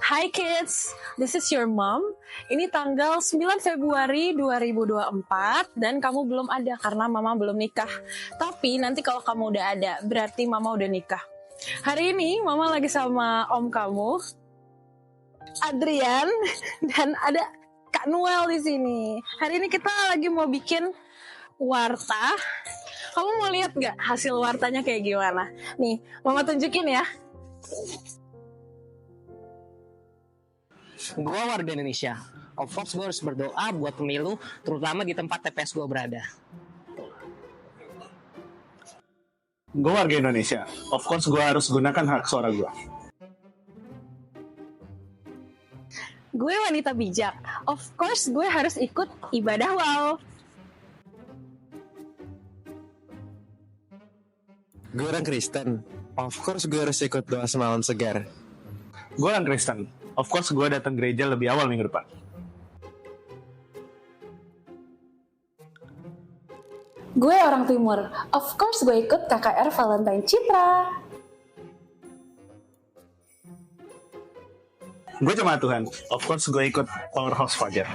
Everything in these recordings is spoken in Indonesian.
Hi kids, this is your mom. Ini tanggal 9 Februari 2024 dan kamu belum ada karena mama belum nikah. Tapi nanti kalau kamu udah ada, berarti mama udah nikah. Hari ini mama lagi sama om kamu, Adrian, dan ada Kak Noel di sini. Hari ini kita lagi mau bikin warta. Kamu mau lihat nggak hasil wartanya kayak gimana? Nih, mama tunjukin ya. Gue warga Indonesia. Of course gue harus berdoa buat pemilu, terutama di tempat TPS gue berada. Gue warga Indonesia. Of course gue harus gunakan hak suara gue. Gue wanita bijak. Of course gue harus ikut ibadah wow. Gue orang Kristen. Of course gue harus ikut doa semalam segar. Gue orang Kristen. Of course gue datang gereja lebih awal minggu depan. Gue orang Timur. Of course gue ikut KKR Valentine Citra. Gue jemaat Tuhan. Of course gue ikut Powerhouse Fajar.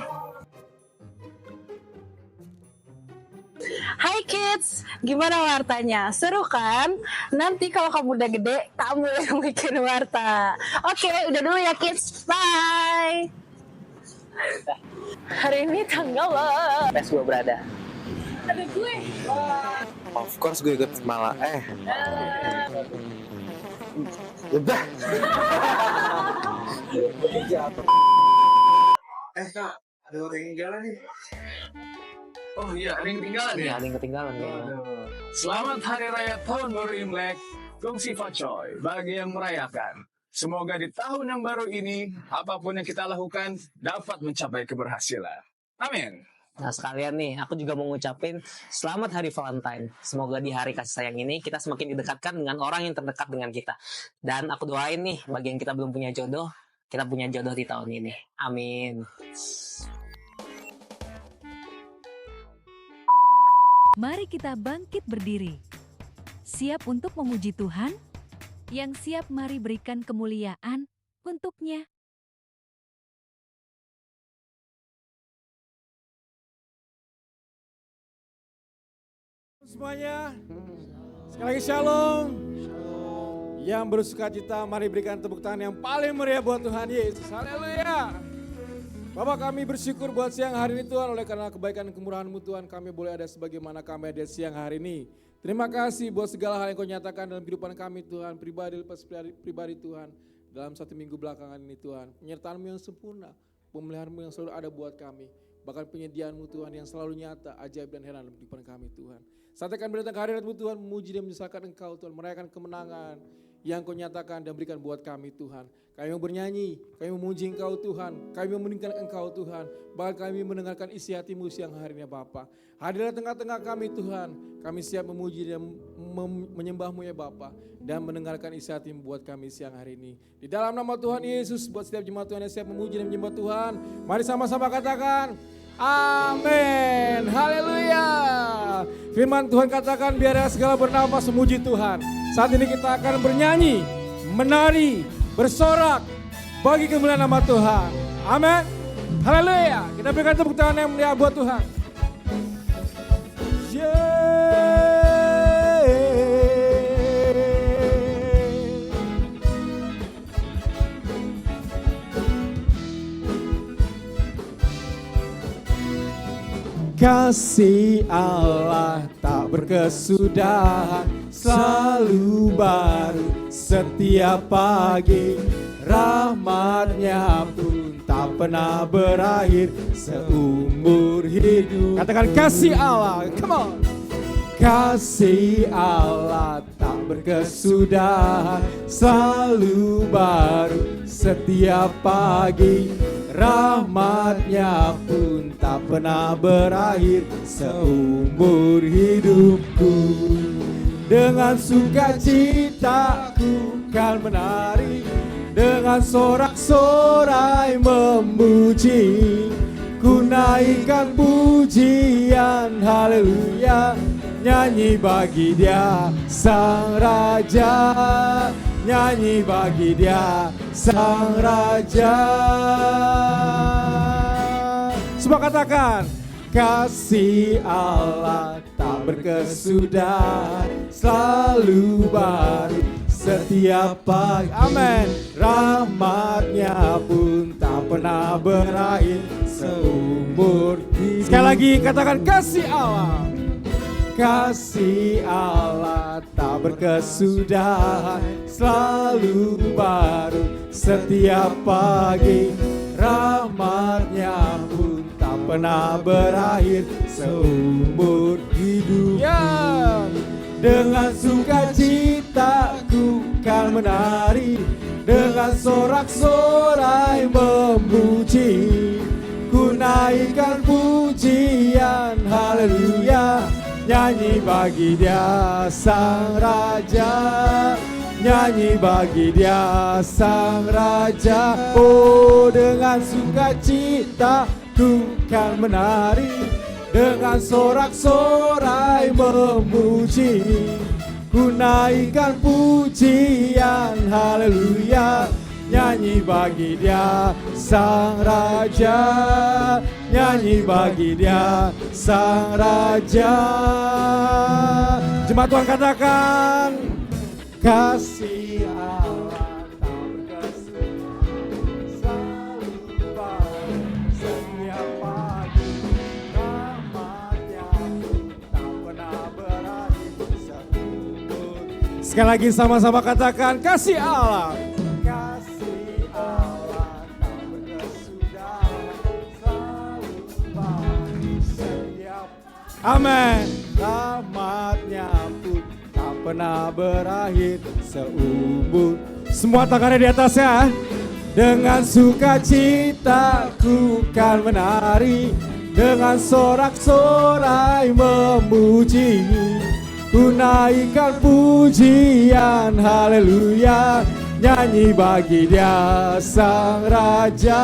Hai kids, gimana wartanya? Seru kan? Nanti kalau kamu udah gede, kamu yang bikin warta. Oke, udah dulu ya kids. Bye. Hari ini tanggal TPS gue berada. ada gue. Of course gue ikut malah udah. Kak, ada orang yang ketinggalan nih. Oh iya, ada yang ketinggalan ya? Iya, ada yang ketinggalan ya. Selamat Hari Raya Tahun Baru Imlek, Gong Sifa Coy, bagi yang merayakan. Semoga di tahun yang baru ini, apapun yang kita lakukan dapat mencapai keberhasilan. Amin. Nah sekalian nih, aku juga mau ngucapin selamat Hari Valentine. Semoga di hari kasih sayang ini kita semakin didekatkan dengan orang yang terdekat dengan kita. Dan aku doain nih, bagi yang kita belum punya jodoh, kita punya jodoh di tahun ini. Amin. Mari kita bangkit berdiri. Siap untuk memuji Tuhan? Yang siap mari berikan kemuliaan untuknya. Semuanya, sekali lagi shalom. Yang bersuka cita, mari berikan tepuk tangan yang paling meriah buat Tuhan Yesus. Haleluya. Bapak, kami bersyukur buat siang hari ini Tuhan, oleh karena kebaikan dan kemurahan-Mu Tuhan, kami boleh ada sebagaimana kami ada siang hari ini. Terima kasih buat segala hal yang Kau nyatakan dalam kehidupan kami Tuhan, pribadi lepas pribadi Tuhan, dalam 1 minggu belakangan ini Tuhan. Penyertaan-Mu yang sempurna, pemeliharaan-Mu yang selalu ada buat kami, bahkan penyediaan-Mu Tuhan yang selalu nyata, ajaib dan heran dalam kehidupan kami Tuhan. Saat akan berdatang ke hadirat-Mu Tuhan, memuji dan menyesalkan Engkau Tuhan, merayakan kemenangan yang Kau nyatakan dan berikan buat kami Tuhan. Kami mau bernyanyi, kami memuji Engkau Tuhan, kami meninggikan Engkau Tuhan, bahkan kami mendengarkan isi hati-Mu siang hari ini Bapa. Hadirlah tengah-tengah kami Tuhan, kami siap memuji dan menyembah-Mu ya Bapa, dan mendengarkan isi hati-Mu buat kami siang hari ini. Di dalam nama Tuhan Yesus, buat setiap jemaat Tuhan yang siap memuji dan menyembah Tuhan, mari sama-sama katakan, amin, haleluya. Firman Tuhan katakan, biarlah segala bernafas memuji Tuhan. Saat ini kita akan bernyanyi, menari, bersorak bagi kemuliaan nama Tuhan. Amin. Haleluya. Kita berikan tepuk tangan yang meriah buat Tuhan. Kasih Allah tak berkesudahan, selalu baru setiap pagi. Rahmat-Nya pun tak pernah berakhir seumur hidup. Katakan kasih Allah, come on. Kasih Allah tak berkesudahan, selalu baru setiap pagi. Rahmat-Nya pun tak pernah berakhir seumur hidupku. Dengan sukacita ku kan menari, dengan sorak-sorai memuji. Ku naikkan pujian, haleluya, nyanyi bagi Dia sang Raja. nyanyi bagi Dia Sang Raja. Semua katakan, kasih Allah tak berkesudahan, selalu baru setiap pagi. Amin. Rahmatnya pun tak pernah berakhir seumur hidup. Sekali lagi katakan, kasih Allah. Kasih Allah tak berkesudahan, selalu baru setiap pagi. Rahmatnya pun tak pernah berakhir seumur hidup. Ya, dengan sukacita ku kan menari, dengan sorak-sorai memuji, ku naikkan pujian haleluya. Nyanyi bagi Dia Sang Raja, nyanyi bagi Dia Sang Raja. Oh, dengan sukacita ku kan menari, dengan sorak-sorai memuji, ku naikkan pujian haleluya. Nyanyi bagi Dia Sang Raja, nyanyi bagi Dia Sang Raja. Jemaat Tuhan katakan, kasih Allah tak berkesudahan, selalu baru setiap pagi. Rahmatnya tak pernah berakhir seumur. Sekali lagi sama-sama katakan, kasih Allah. Kasih Allah tak berkesudahan, selalu baru setiap. Amin. Rahmatnya pun tak pernah berakhir seumur. Semua tangannya di atas ya. Dengan sukacita ku kan menari, dengan sorak-sorai memuji, ku naikkan pujian haleluya. Nyanyi bagi Dia Sang Raja,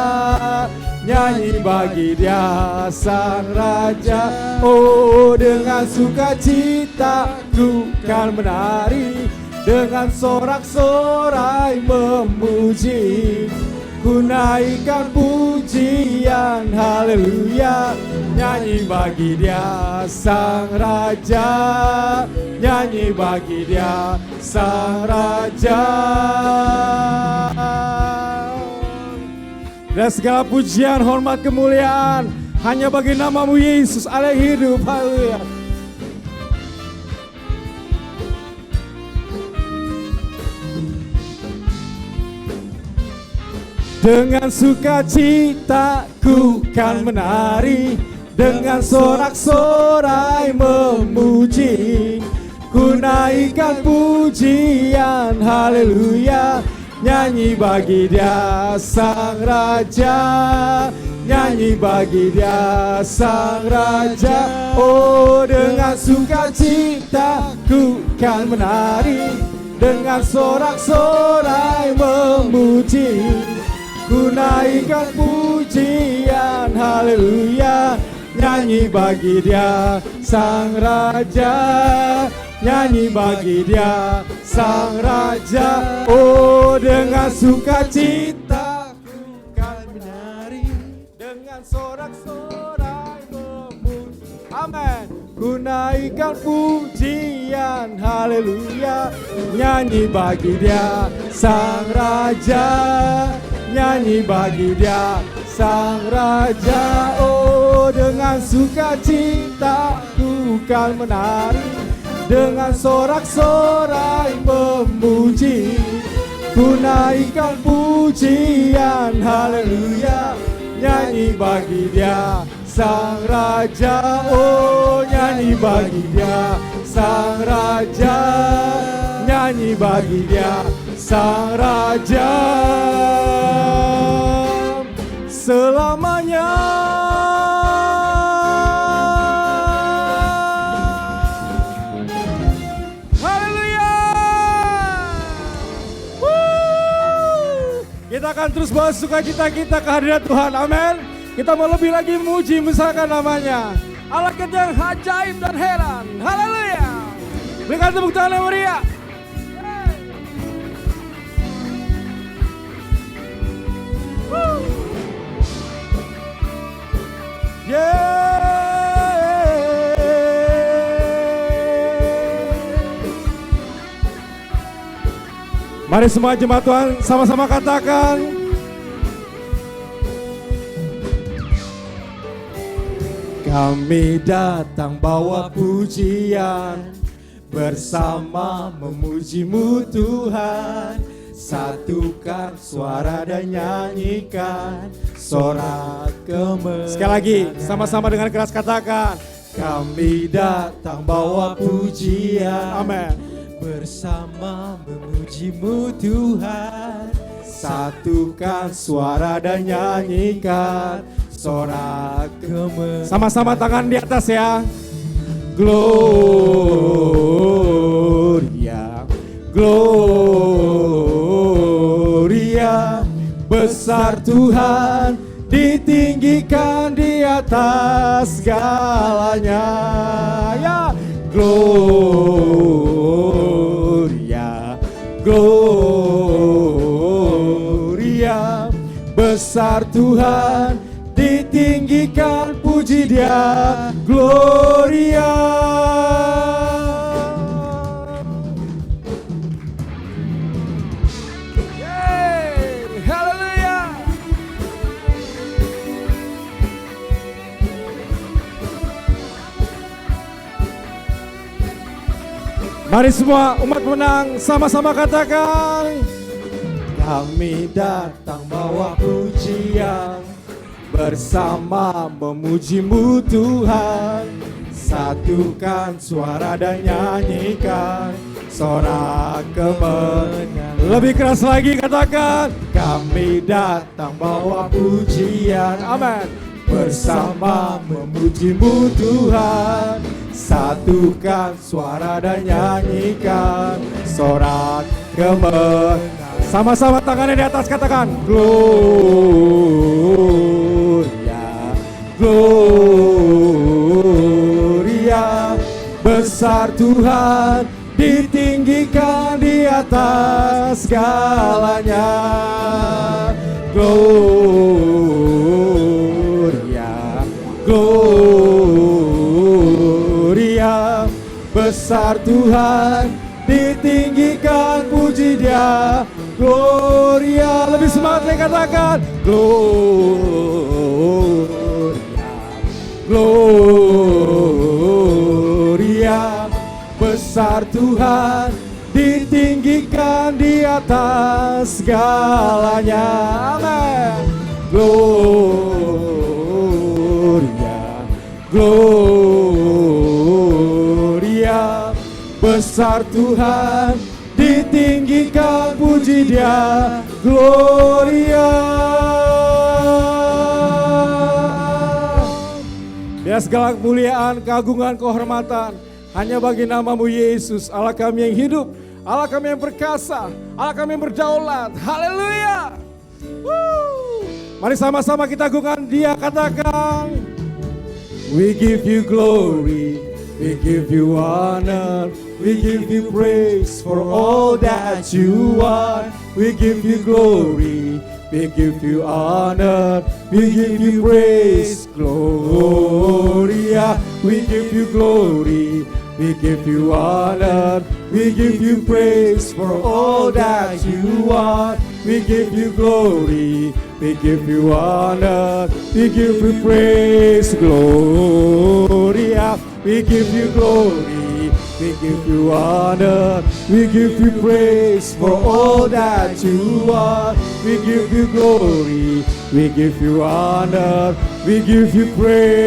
nyanyi bagi Dia Sang Raja. Oh, dengan sukacita ku kan menari, dengan sorak-sorai memuji, ku naikkan pujian haleluya. Nyanyi bagi Dia Sang Raja, nyanyi bagi Dia Sang Raja. Dan segala pujian, hormat, kemuliaan hanya bagi nama-Mu Yesus, Allah hidup. Haleluya. Dengan sukacita ku kan menari, dengan sorak-sorai memuji, ku naikkan pujian haleluya. Nyanyi bagi Dia Sang Raja, nyanyi bagi Dia Sang Raja. Oh, dengan sukacita ku kan menari, dengan sorak-sorai memuji, ku naikkan pujian haleluya. Nyanyi bagi Dia Sang Raja, nyanyi bagi Dia Sang Raja. Oh, dengan sukacita ku kan menari, dengan sorak-sorai memuji. Amin. Ku naikkan pujian haleluya. Nyanyi bagi Dia Sang Raja, nyanyi bagi Dia Sang Raja. Oh, dengan sukacita ku kan menari, dengan sorak-sorai memuji, ku naikkan pujian haleluya. Nyanyi bagi Dia Sang Raja. Oh, nyanyi bagi Dia Sang Raja, nyanyi bagi Dia Sang Raja. Selamanya haleluya. Kita akan terus bawa sukacita kita ke hadirat Tuhan. Amin. Kita mau lebih lagi memuji, misalkan namanya Allah yang ajaib dan heran. Haleluya. Berikan tepuk tangan yang meriah. Mari semua jemaat Tuhan sama-sama katakan. Kami datang bawa pujian, bersama memuji-Mu Tuhan. Satukan suara dan nyanyikan sorak kemenangan. Sekali lagi, sama-sama dengan keras katakan. Kami datang bawa pujian. Amin. Bersama memuji-Mu Tuhan. Satukan suara dan nyanyikan sorak kemenangan. Sama-sama tangan di atas ya. Gloria, Gloria, besar Tuhan, ditinggikan di atas segalanya. Ya, Gloria, Gloria, besar Tuhan, ditinggikan, puji Dia, Gloria. Yeay, haleluya. Mari semua umat menang sama-sama katakan. Kami datang bawa pujian, bersama memuji-Mu Tuhan. Satukan suara dan nyanyikan sorak kemenangan. Lebih keras lagi katakan. Kami datang bawa pujian, amin, bersama memuji-Mu Tuhan. Satukan suara dan nyanyikan sorak kemenangan. Sama-sama tangannya di atas katakan. Gloria, Gloria, besar Tuhan, ditinggikan di atas segalanya. Gloria, Gloria, besar Tuhan, ditinggikan, puji Dia, Gloria. Lebih semangat lagi katakan. Gloria, Gloria, besar Tuhan, ditinggikan di atas segalanya. Amin. Gloria, Gloria, besar Tuhan, ditinggikan, puji Dia, Gloria. Biar segala kemuliaan, keagungan, kehormatan hanya bagi nama-Mu Yesus, Allah kami yang hidup, Allah kami yang perkasa, Allah kami yang berdaulat. Haleluya. Mari sama-sama kita agungkan Dia, katakan. We give You glory, we give You honor, we give You praise for all that You are. We give You glory, we give You honor, we give You praise, Gloria. We give You glory, we give You honor, we give You praise for all that You are. We give You glory, we give You honor, we give You praise, Gloria. We give You glory, we give You honor, we give You praise for all that You are. We give You glory, we give You honor, we give You praise.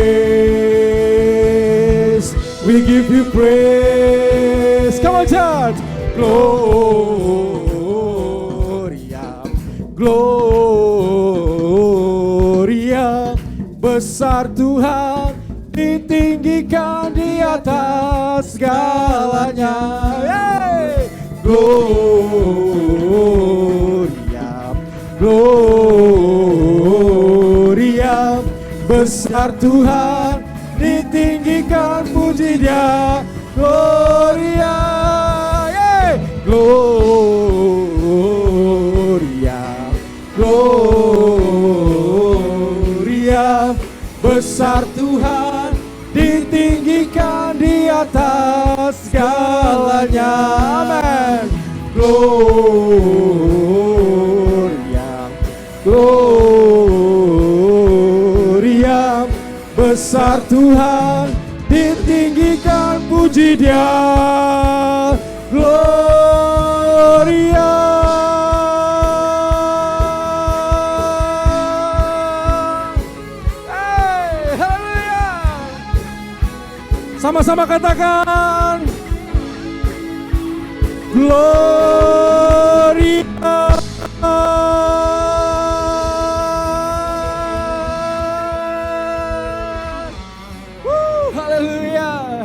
We give You praise. Come on, church. Gloria, Gloria, besar Tuhan, ditinggikan di atas segalanya. Hey! Gloria, Gloria, besar Tuhan, ditinggikan, puji Dia, Gloria. Hey! Gloria, Gloria, besar Tuhan, ditinggikan di atas segalanya. Amin. Gloria. besar Tuhan, ditinggikan puji Dia. Gloria. Hey, haleluya. Sama-sama katakan Gloria. Haleluya.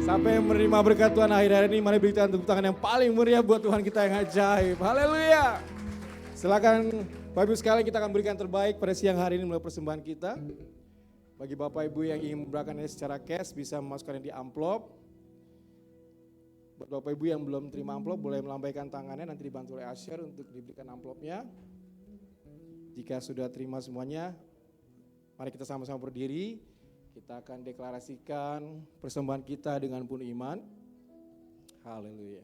Sampai menerima berkat Tuhan akhir-akhir ini, mari berikan tepuk tangan yang paling meriah buat Tuhan kita yang ajaib. Haleluya. Silakan Bapak Ibu sekalian, kita akan berikan terbaik pada siang hari ini melalui persembahan kita. Bagi Bapak Ibu yang ingin memberikannya secara cash, bisa memasukkannya di amplop. Buat Bapak Ibu yang belum terima amplop, boleh melambaikan tangannya, nanti dibantu oleh Asher untuk diberikan amplopnya. Jika sudah terima semuanya, mari kita sama-sama berdiri. Kita akan deklarasikan persembahan kita dengan penuh iman. Haleluya.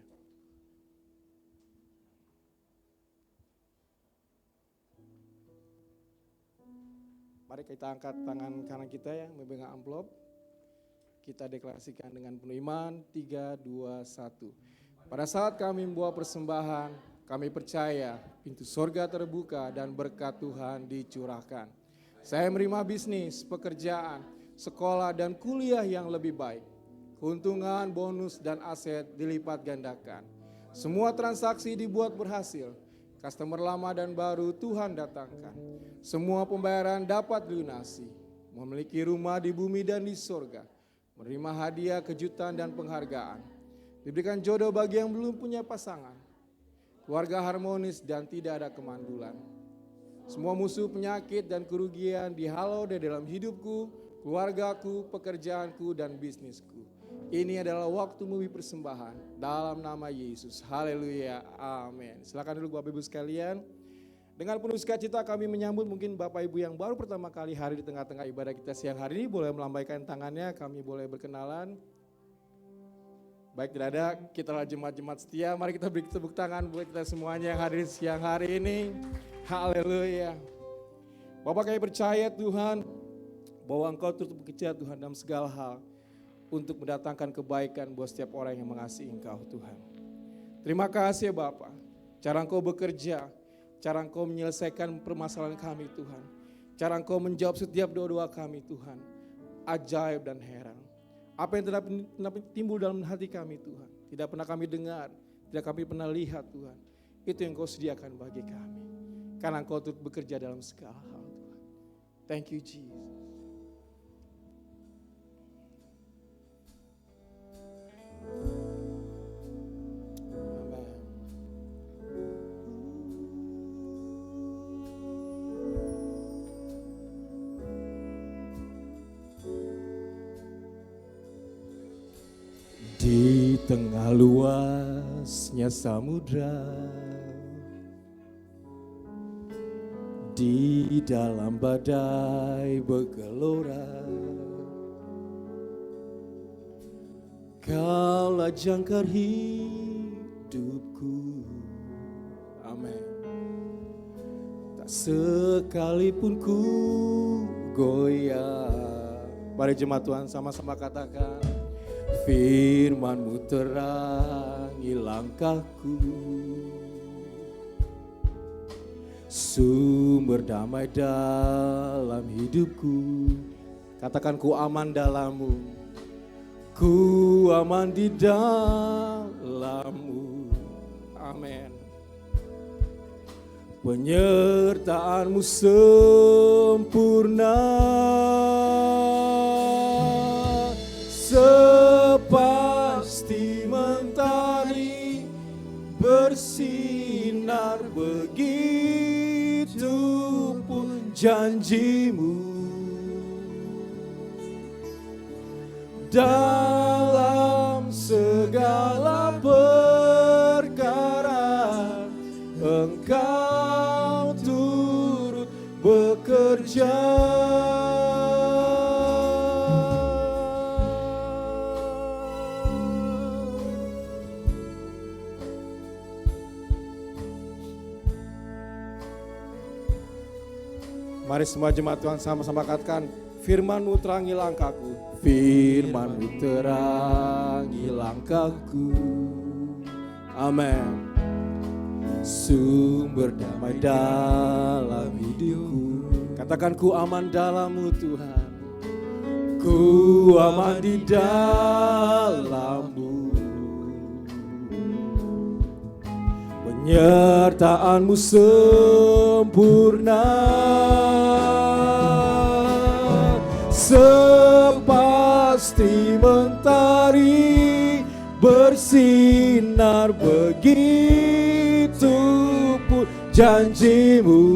Mari kita angkat tangan kanan kita yang memegang amplop. Kita deklarasikan dengan penuh iman. 3, 2, 1. Pada saat kami membawa persembahan, kami percaya pintu sorga terbuka dan berkat Tuhan dicurahkan. Saya menerima bisnis, pekerjaan, sekolah dan kuliah yang lebih baik. Keuntungan, bonus dan aset dilipat gandakan. Semua transaksi dibuat berhasil. Customer lama dan baru Tuhan datangkan. Semua pembayaran dapat dilunasi. Memiliki rumah di bumi dan di sorga. Menerima hadiah, kejutan dan penghargaan. Diberikan jodoh bagi yang belum punya pasangan. Keluarga harmonis dan tidak ada kemandulan. Semua musuh, penyakit dan kerugian dihalau dari dalam hidupku, keluargaku, pekerjaanku dan bisnisku. Ini adalah waktu memberi persembahan dalam nama Yesus. Haleluya. Amin. Silakan dulu Bapak Ibu sekalian. Dengan penuh sukacita kami menyambut mungkin Bapak Ibu yang baru pertama kali hadir di tengah-tengah ibadah kita siang hari ini. Boleh melambaikan tangannya, kami boleh berkenalan. Baik, tidak ada, kita adalah jemaat-jemaat setia. Mari kita beri tepuk tangan buat kita semuanya yang hadir siang hari ini. Haleluya. Bapak, kami percaya Tuhan bahwa Engkau turut bekerja Tuhan dalam segala hal untuk mendatangkan kebaikan buat setiap orang yang mengasihi Engkau Tuhan. Terima kasih ya Bapak, cara Engkau bekerja, cara Engkau menyelesaikan permasalahan kami Tuhan, cara Engkau menjawab setiap doa-doa kami Tuhan, ajaib dan heran. Apa yang tidak timbul dalam hati kami Tuhan, tidak pernah kami dengar, tidak kami pernah lihat Tuhan, itu yang Engkau sediakan bagi kami, karena Engkau turut bekerja dalam segala hal Tuhan. Thank you Jesus. Di tengah luasnya samudra, di dalam badai bergelora, Kaulah jangkar hidupku. Amin. Tak sekalipun ku goyah. Mari jemaat Tuhan sama-sama katakan, firman-Mu terangi langkahku, sumber damai dalam hidupku. Katakan, ku aman dalam-Mu, ku aman di dalam-Mu. Amin. Penyertaan-Mu sempurna, sepasti mentari bersinar, begitu pun janji-Mu. Dalam segala perkara Engkau turut bekerja. Mari semua jemaat Tuhan sama-sama katakan, Firman-Mu terangi langkahku, Firman-Mu terangi langkahku. Amin. Sumber damai dalam hidupku. Katakan ku aman dalam-Mu Tuhan. Ku aman di dalam-Mu. Penyertaan-Mu sempurna, sepasti mentari bersinar, begitu pun janji-Mu.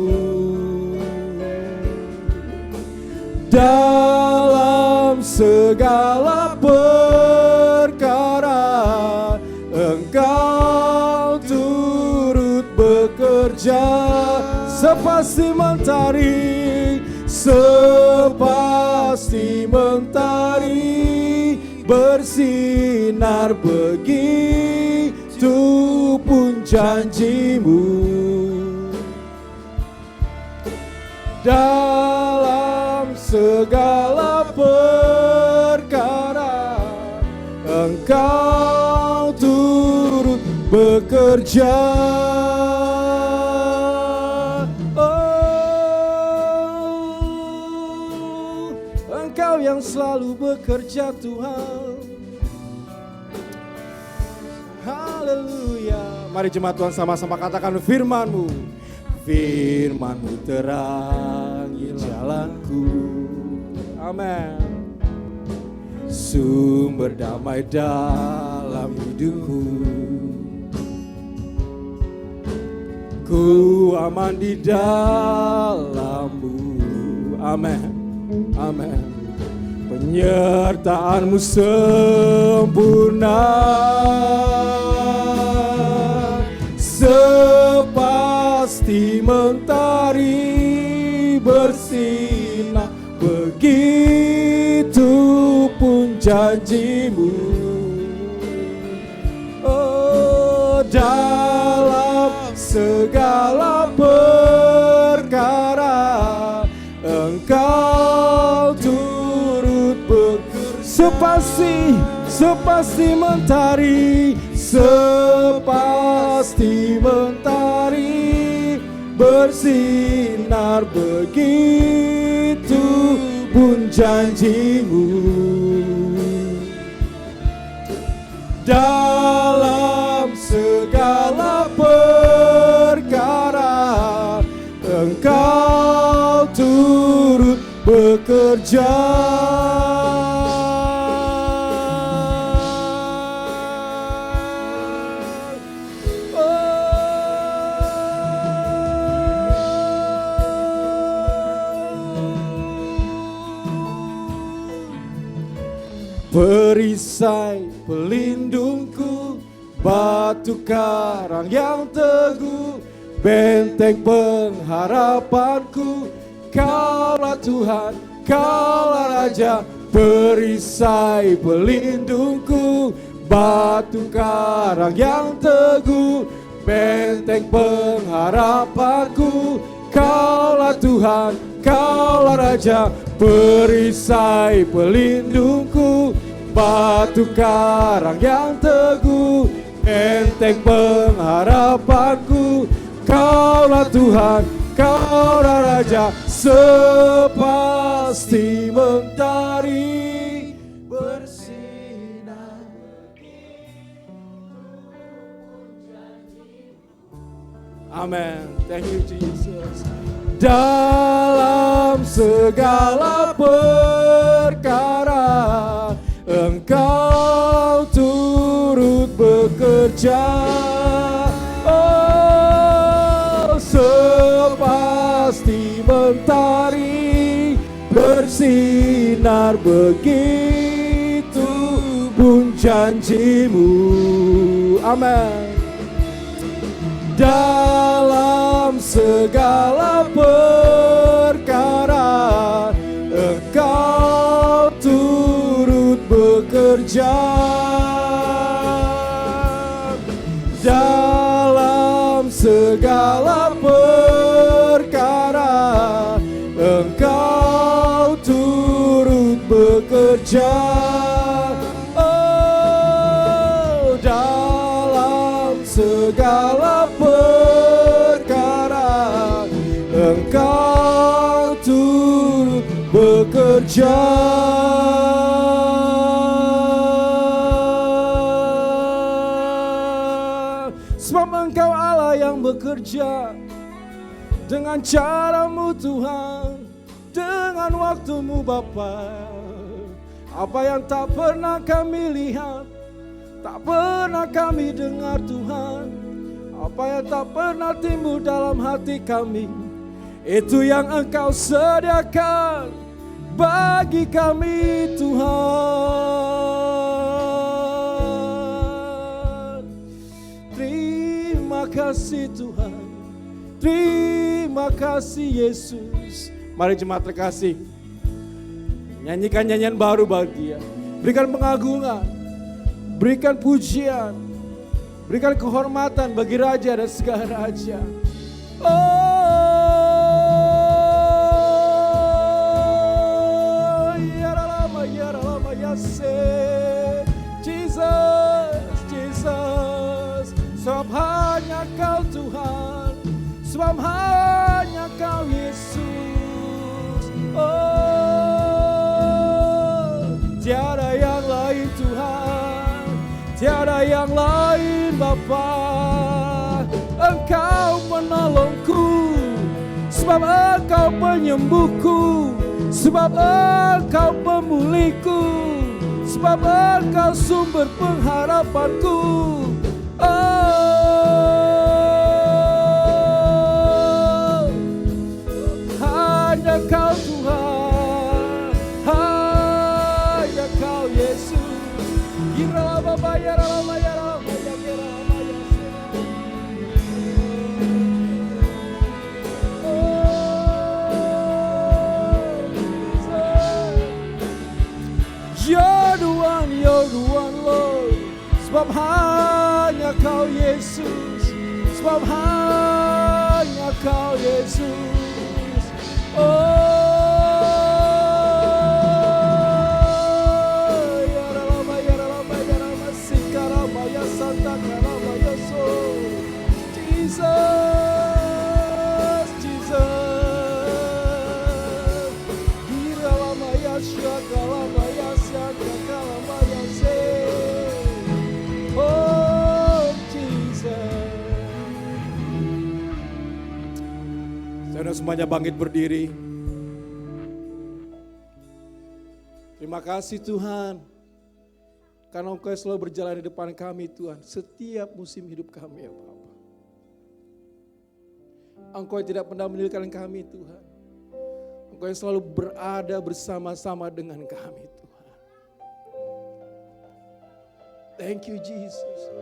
Dalam segala perkara Engkau turut bekerja, sepasti mentari, sepasti mentari bersinar, begitu pun janji-Mu. Dalam segala perkara Engkau turut bekerja. Oh, Engkau yang selalu bekerja Tuhan. Haleluya. Mari jemaat Tuhan sama-sama katakan firman-Mu. Firman-Mu terangi jalanku. Amin. Sumber damai dalam hidupku. Ku aman di dalam-Mu. Amin. Amin. Penyertaan-Mu sempurna, sepasti mentari bersinar, begitu pun janji-Mu. Oh, dalam segala perkara Engkau turut bekerja, sepasti mentari, sepasti mentari bersinar, begitu pun janji-Mu. Dalam segala perkara Engkau turut bekerja. Perisai pelindungku, batu karang yang teguh, benteng pengharapanku, Kaulah Tuhan, Kaulah Raja. Perisai pelindungku, batu karang yang teguh, benteng pengharapanku, Kaulah Tuhan, Kaulah Raja. Perisai pelindungku, batu karang yang teguh, benteng pengharapanku, Kaulah Tuhan, Kaulah Raja. Sepasti mentari bersinar. Amen. Thank you Jesus. Dalam segala perkara Engkau turut bekerja. Oh, sepasti mentari bersinar, begitu pun janji-Mu. Amin. Dalam segala perkara Engkau turut bekerja. Dalam segala perkara Engkau turut bekerja. Oh, dalam segala perkara Engkau turut bekerja. Sebab Engkau Allah yang bekerja dengan caramu Tuhan, dengan waktumu Bapa. Apa yang tak pernah kami lihat, tak pernah kami dengar Tuhan, apa yang tak pernah timbul dalam hati kami, itu yang Engkau sediakan bagi kami Tuhan. Terima kasih Tuhan, terima kasih Yesus. Mari jemaat terkasih, nyanyikan nyanyian baru bagi Dia. Berikan pengagungan, berikan pujian, berikan kehormatan bagi Raja dan segala Raja. Oh, ya lama, ya se, Jesus, Jesus. Sebab hanya Kau Tuhan, sebab hanya Kau Yesus. Oh, tiada yang lain Tuhan, tiada yang lain Bapa. Engkau penolongku, sebab Engkau penyembuhku, sebab Engkau pemulihku, sebab Engkau sumber pengharapanku. Oh, hanya Kau Tuhan, hanya Kau Yesus. Kira Bapa ya Rama ya Rama ya kira Rama ya. You're the one Lord. Sebab hanya Kau Yesus, sebab hanya Kau Yesus. Oh, ya Rama ya Rama ya Rama Sikarama ya Santa Karama ya So. Jesus, Jesus. Hira Lama ya Shaka Lama ya Shaka Kalama ya Se. Oh, Jesus. Saudara semuanya bangkit berdiri. Terima kasih Tuhan, karena Engkau selalu berjalan di depan kami Tuhan, setiap musim hidup kami ya Bapa. Engkau yang tidak pernah meninggalkan kami Tuhan. Engkau yang selalu berada bersama-sama dengan kami Tuhan. Thank you Jesus.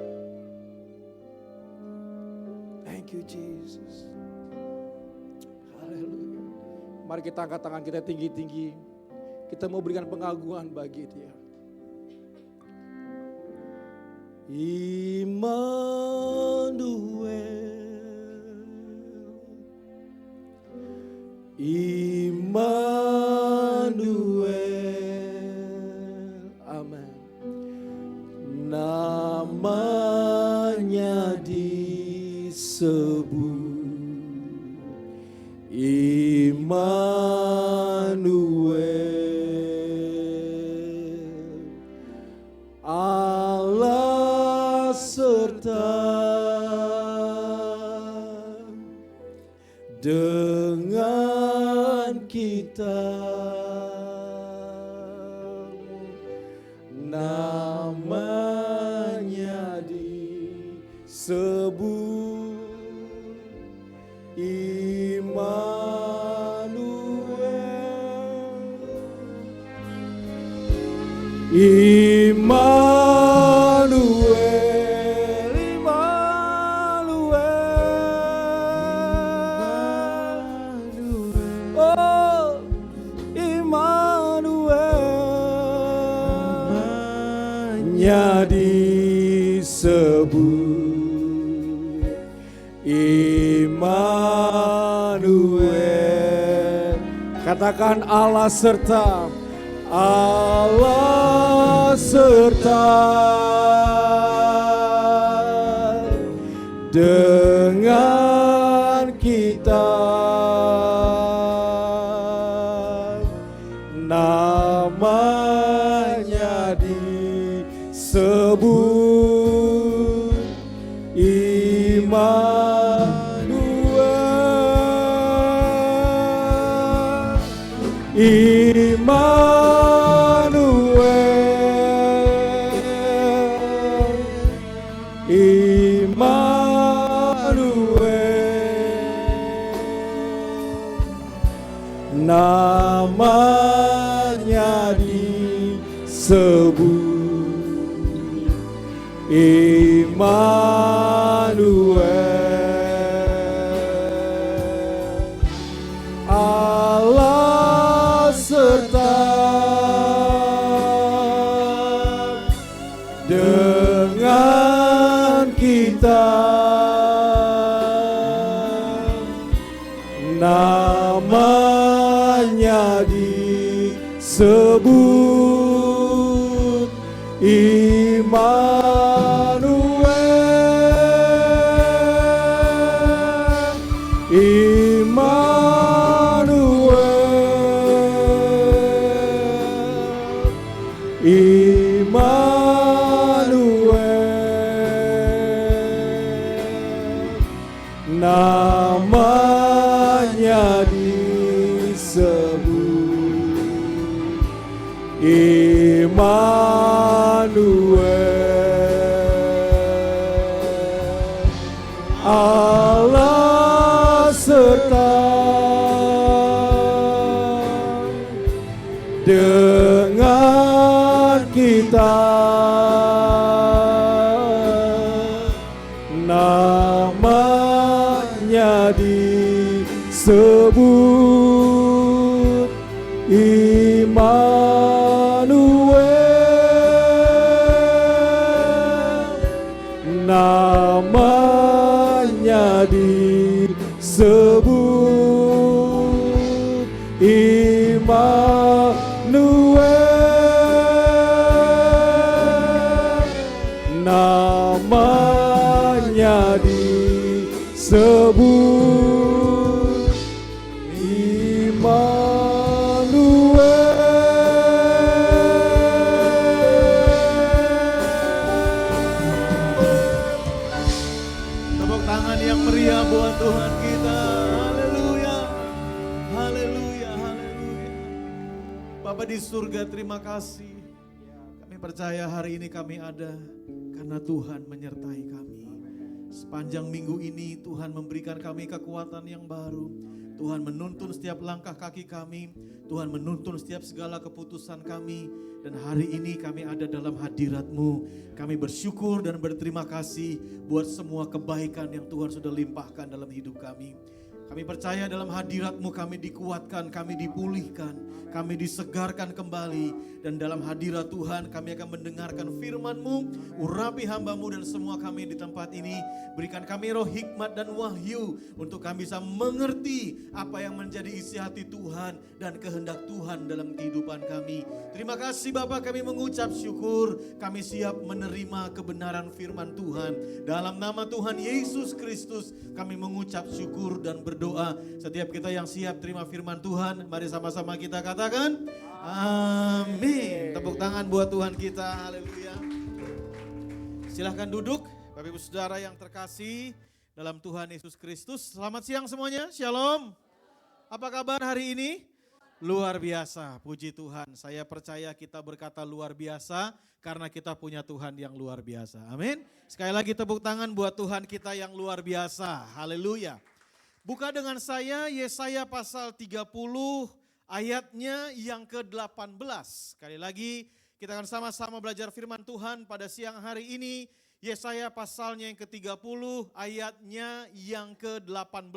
Thank you Jesus. Haleluya. Mari kita angkat tangan kita tinggi-tinggi. Kita mau berikan pengagungan bagi Dia. Immanuel, amin. Namanya disebut Immanuel, Allah serta dengan kita. Namanya disebut Immanuel. Immanuel, Immanuel, oh Immanuel, nya disebut Immanuel. Katakan Allah serta, Allah serta dengan kita, namanya disebut Immanuel. Namanya disebut Immanuel. Allah serta dengan kita, namanya disebut Immanuel. Namanya disebut Immanuel. Allah serta dengan kita, namanya disebut Immanuel. Namanya disebut Immanuel. Namanya disebut Tepuk tangan yang meriah buat Tuhan kita. Haleluya. Haleluya. Haleluya. Bapa di surga, terima kasih. Kami percaya hari ini kami ada karena Tuhan menyertai kami. Sepanjang minggu ini Tuhan memberikan kami kekuatan yang baru. Tuhan menuntun setiap langkah kaki kami. Tuhan menuntun setiap segala keputusan kami. Dan hari ini kami ada dalam hadirat-Mu. Kami bersyukur dan berterima kasih buat semua kebaikan yang Tuhan sudah limpahkan dalam hidup kami. Kami percaya dalam hadirat-Mu kami dikuatkan, kami dipulihkan, kami disegarkan kembali. Dan dalam hadirat Tuhan kami akan mendengarkan firman-Mu, urapi hamba-Mu dan semua kami di tempat ini. Berikan kami roh hikmat dan wahyu untuk kami bisa mengerti apa yang menjadi isi hati Tuhan dan kehendak Tuhan dalam kehidupan kami. Terima kasih Bapa, kami mengucap syukur, kami siap menerima kebenaran firman Tuhan. Dalam nama Tuhan Yesus Kristus kami mengucap syukur dan berdoa. Setiap kita yang siap terima firman Tuhan, mari sama-sama kita katakan amin. Tepuk tangan buat Tuhan kita, haleluya. Silahkan duduk, Bapak Ibu Saudara yang terkasih dalam Tuhan Yesus Kristus. Selamat siang semuanya, shalom. Apa kabar hari ini? Luar biasa, puji Tuhan. Saya percaya kita berkata luar biasa karena kita punya Tuhan yang luar biasa. Amin. Sekali lagi tepuk tangan buat Tuhan kita yang luar biasa. Haleluya. Buka dengan saya Yesaya pasal 30 ayatnya yang ke-18. Sekali lagi kita akan sama-sama belajar firman Tuhan pada siang hari ini. Yesaya pasalnya yang ke-30 ayatnya yang ke-18.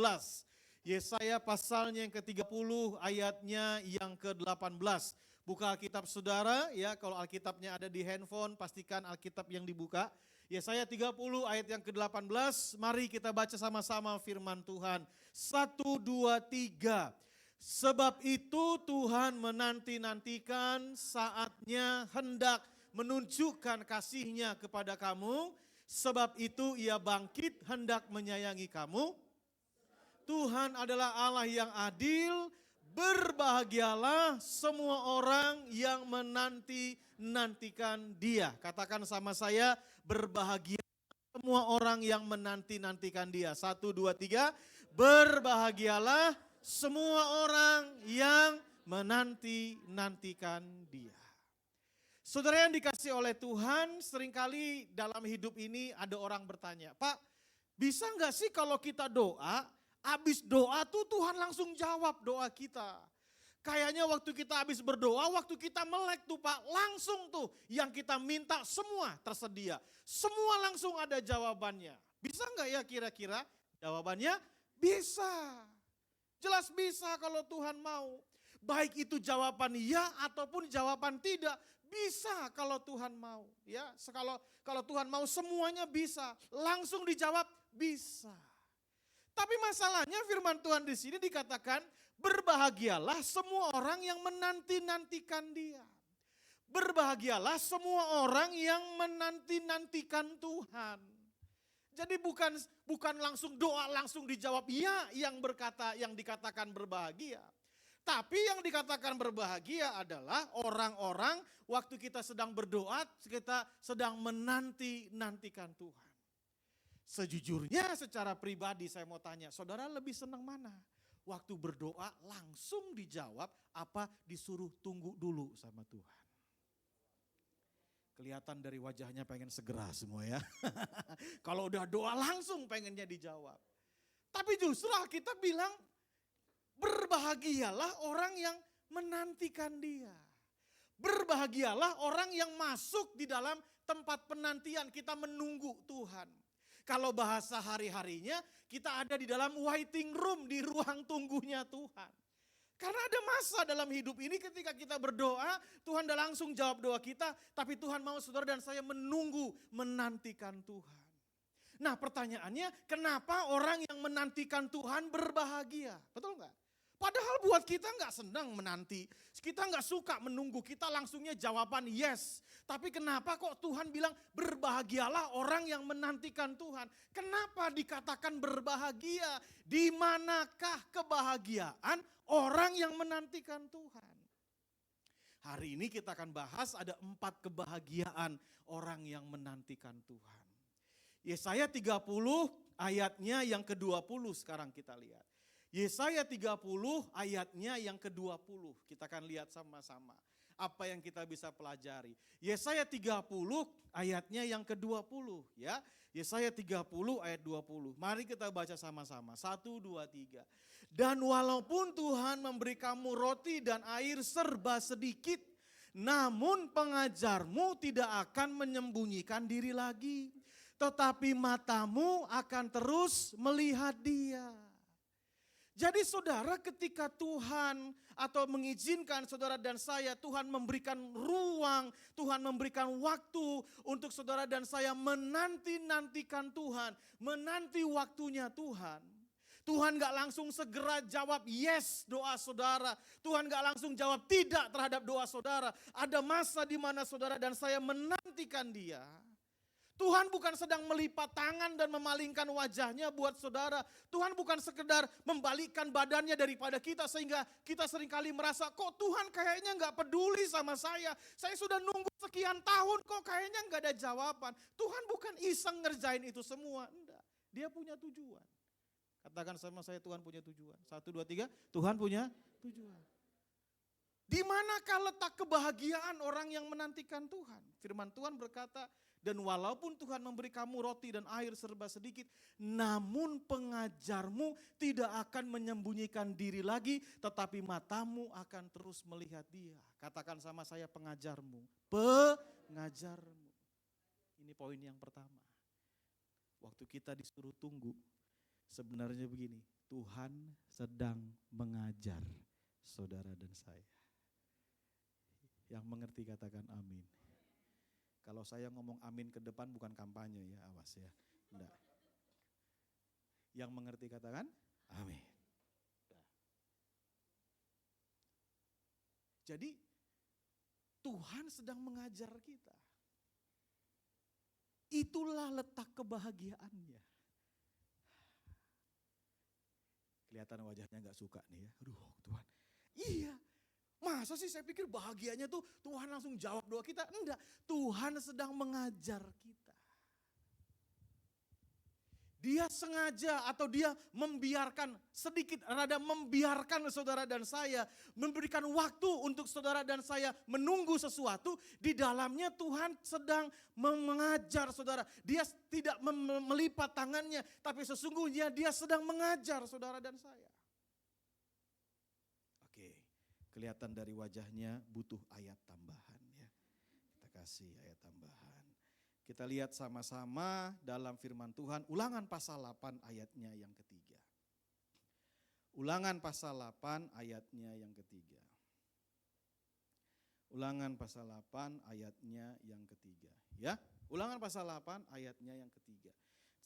Yesaya pasalnya yang ke-30 ayatnya yang ke-18. Buka Alkitab saudara ya, kalau Alkitabnya ada di handphone pastikan Alkitab yang dibuka. Yesaya 30 ayat yang ke-18, mari kita baca sama-sama firman Tuhan. 1, 2, 3. Sebab itu Tuhan menanti-nantikan saatnya hendak menunjukkan kasih-Nya kepada kamu. Sebab itu Ia bangkit hendak menyayangi kamu. Tuhan adalah Allah yang adil. Berbahagialah semua orang yang menanti-nantikan Dia. Katakan sama saya, berbahagia semua orang yang menanti-nantikan Dia. 1, 2, 3. Berbahagialah semua orang yang menanti-nantikan Dia. Saudara yang dikasih oleh Tuhan, seringkali dalam hidup ini ada orang bertanya, Pak, bisa nggak sih kalau kita doa, habis doa tuh Tuhan langsung jawab doa kita. Kayaknya waktu kita habis berdoa, waktu kita melek tuh Pak, langsung tuh yang kita minta semua tersedia. Semua langsung ada jawabannya. Bisa nggak ya kira-kira? Jawabannya bisa. Jelas bisa kalau Tuhan mau. Baik itu jawaban ya ataupun jawaban tidak. Bisa kalau Tuhan mau. Ya, kalau Tuhan mau semuanya bisa. Langsung dijawab bisa. Tapi masalahnya firman Tuhan di sini dikatakan berbahagialah semua orang yang menanti-nantikan Dia. Berbahagialah semua orang yang menanti-nantikan Tuhan. Jadi bukan langsung doa langsung dijawab ya yang dikatakan berbahagia. Tapi yang dikatakan berbahagia adalah orang-orang waktu kita sedang berdoa, kita sedang menanti-nantikan Tuhan. Sejujurnya secara pribadi saya mau tanya, saudara lebih senang mana? Waktu berdoa langsung dijawab apa disuruh tunggu dulu sama Tuhan? Kelihatan dari wajahnya pengen segera semua ya. Kalau udah doa langsung pengennya dijawab. Tapi justru kita bilang berbahagialah orang yang menantikan Dia. Berbahagialah orang yang masuk di dalam tempat penantian, kita menunggu Tuhan. Kalau bahasa hari-harinya kita ada di dalam waiting room, di ruang tunggunya Tuhan. Karena ada masa dalam hidup ini ketika kita berdoa, Tuhan udah langsung jawab doa kita, tapi Tuhan mau saudara dan saya menunggu, menantikan Tuhan. Nah pertanyaannya, kenapa orang yang menantikan Tuhan berbahagia? Betul nggak? Padahal buat kita nggak senang menanti, kita nggak suka menunggu, kita langsungnya jawaban yes. Tapi kenapa kok Tuhan bilang berbahagialah orang yang menantikan Tuhan? Kenapa dikatakan berbahagia? Di manakah kebahagiaan orang yang menantikan Tuhan? Hari ini kita akan bahas ada 4 kebahagiaan orang yang menantikan Tuhan. Yesaya 30 ayatnya yang ke-20 sekarang kita lihat. Yesaya 30 ayatnya yang ke-20. Kita akan lihat sama-sama apa yang kita bisa pelajari. Yesaya 30 ayatnya yang ke-20 ya. Yesaya 30 ayat 20. Mari kita baca sama-sama. 1, 2, 3. Dan walaupun Tuhan memberi kamu roti dan air serba sedikit, namun pengajarmu tidak akan menyembunyikan diri lagi. Tetapi matamu akan terus melihat Dia. Jadi saudara ketika Tuhan atau mengizinkan saudara dan saya, Tuhan memberikan ruang, Tuhan memberikan waktu untuk saudara dan saya menanti-nantikan Tuhan, menanti waktunya Tuhan. Tuhan gak langsung segera jawab yes doa saudara. Tuhan gak langsung jawab tidak terhadap doa saudara. Ada masa di mana saudara dan saya menantikan Dia. Tuhan bukan sedang melipat tangan dan memalingkan wajahnya buat saudara. Tuhan bukan sekedar membalikkan badannya daripada kita sehingga kita seringkali merasa kok Tuhan kayaknya gak peduli sama saya. Saya sudah nunggu sekian tahun kok kayaknya gak ada jawaban. Tuhan bukan iseng ngerjain itu semua. Enggak, Dia punya tujuan. Katakan sama saya Tuhan punya tujuan. 1, 2, 3, Tuhan punya tujuan. Di manakah letak kebahagiaan orang yang menantikan Tuhan? Firman Tuhan berkata, dan walaupun Tuhan memberi kamu roti dan air serba sedikit, namun pengajarmu tidak akan menyembunyikan diri lagi, tetapi matamu akan terus melihat Dia. Katakan sama saya pengajarmu, pengajarmu. Ini poin yang pertama. Waktu kita disuruh tunggu, sebenarnya begini, Tuhan sedang mengajar saudara dan saya. Yang mengerti katakan amin. Kalau saya ngomong amin ke depan bukan kampanye ya, awas ya. Enggak. Yang mengerti katakan amin. Jadi Tuhan sedang mengajar kita. Itulah letak kebahagiaannya. Kelihatan wajahnya gak suka nih ya. Aduh Tuhan. Iya. Masa sih saya pikir bahagianya tuh Tuhan langsung jawab doa kita. Enggak. Tuhan sedang mengajar kita. Dia sengaja atau dia membiarkan sedikit, rada membiarkan saudara dan saya, memberikan waktu untuk saudara dan saya menunggu sesuatu. Di dalamnya Tuhan sedang mengajar saudara. Dia tidak melipat tangannya, tapi sesungguhnya dia sedang mengajar saudara dan saya. Oke, kelihatan dari wajahnya butuh ayat tambahan ya. Kita kasih ayat tambahan. Kita lihat sama-sama dalam firman Tuhan, Ulangan pasal 8 ayatnya yang ketiga. Ulangan pasal 8 ayatnya yang ketiga. Ulangan pasal 8 ayatnya yang ketiga. Ya, Ulangan pasal 8 ayatnya yang ketiga.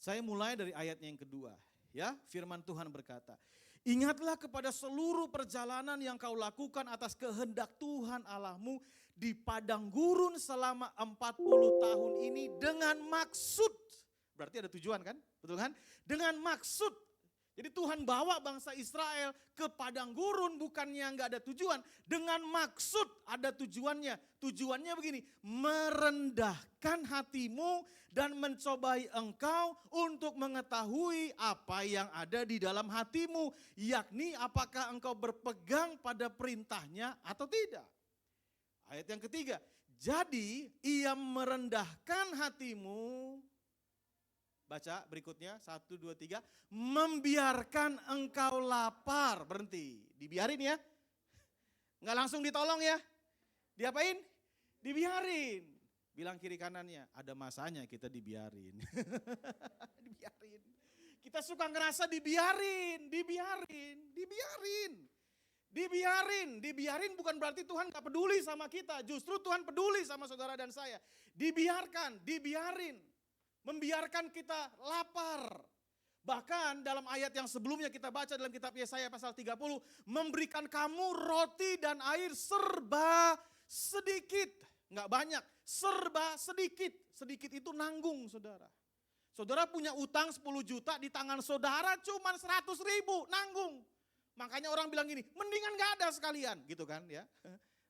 Saya mulai dari ayatnya yang kedua. Ya, firman Tuhan berkata, ingatlah kepada seluruh perjalanan yang kau lakukan atas kehendak Tuhan Allahmu di padang gurun selama 40 tahun ini dengan maksud. Berarti ada tujuan kan? Betul kan? Dengan maksud. Jadi Tuhan bawa bangsa Israel ke padang gurun bukannya nggak ada tujuan. Dengan maksud ada tujuannya. Tujuannya begini, merendahkan hatimu dan mencobai engkau untuk mengetahui apa yang ada di dalam hatimu. Yakni apakah engkau berpegang pada perintahnya atau tidak. Ayat yang ketiga, jadi ia merendahkan hatimu. Baca berikutnya, 1, 2, 3. Membiarkan engkau lapar. Berhenti, dibiarin ya. Nggak langsung ditolong ya. Diapain? Dibiarin. Bilang kiri kanannya, ada masanya kita dibiarin. Dibiarin. Kita suka ngerasa dibiarin. Dibiarin bukan berarti Tuhan gak peduli sama kita. Justru Tuhan peduli sama saudara dan saya. Dibiarkan, dibiarin. Membiarkan kita lapar. Bahkan dalam ayat yang sebelumnya kita baca dalam kitab Yesaya pasal 30. Memberikan kamu roti dan air serba sedikit. Enggak banyak, serba sedikit. Sedikit itu nanggung saudara. Saudara punya utang 10 juta di tangan saudara cuma 100 ribu, nanggung. Makanya orang bilang gini, mendingan gak ada sekalian gitu kan ya.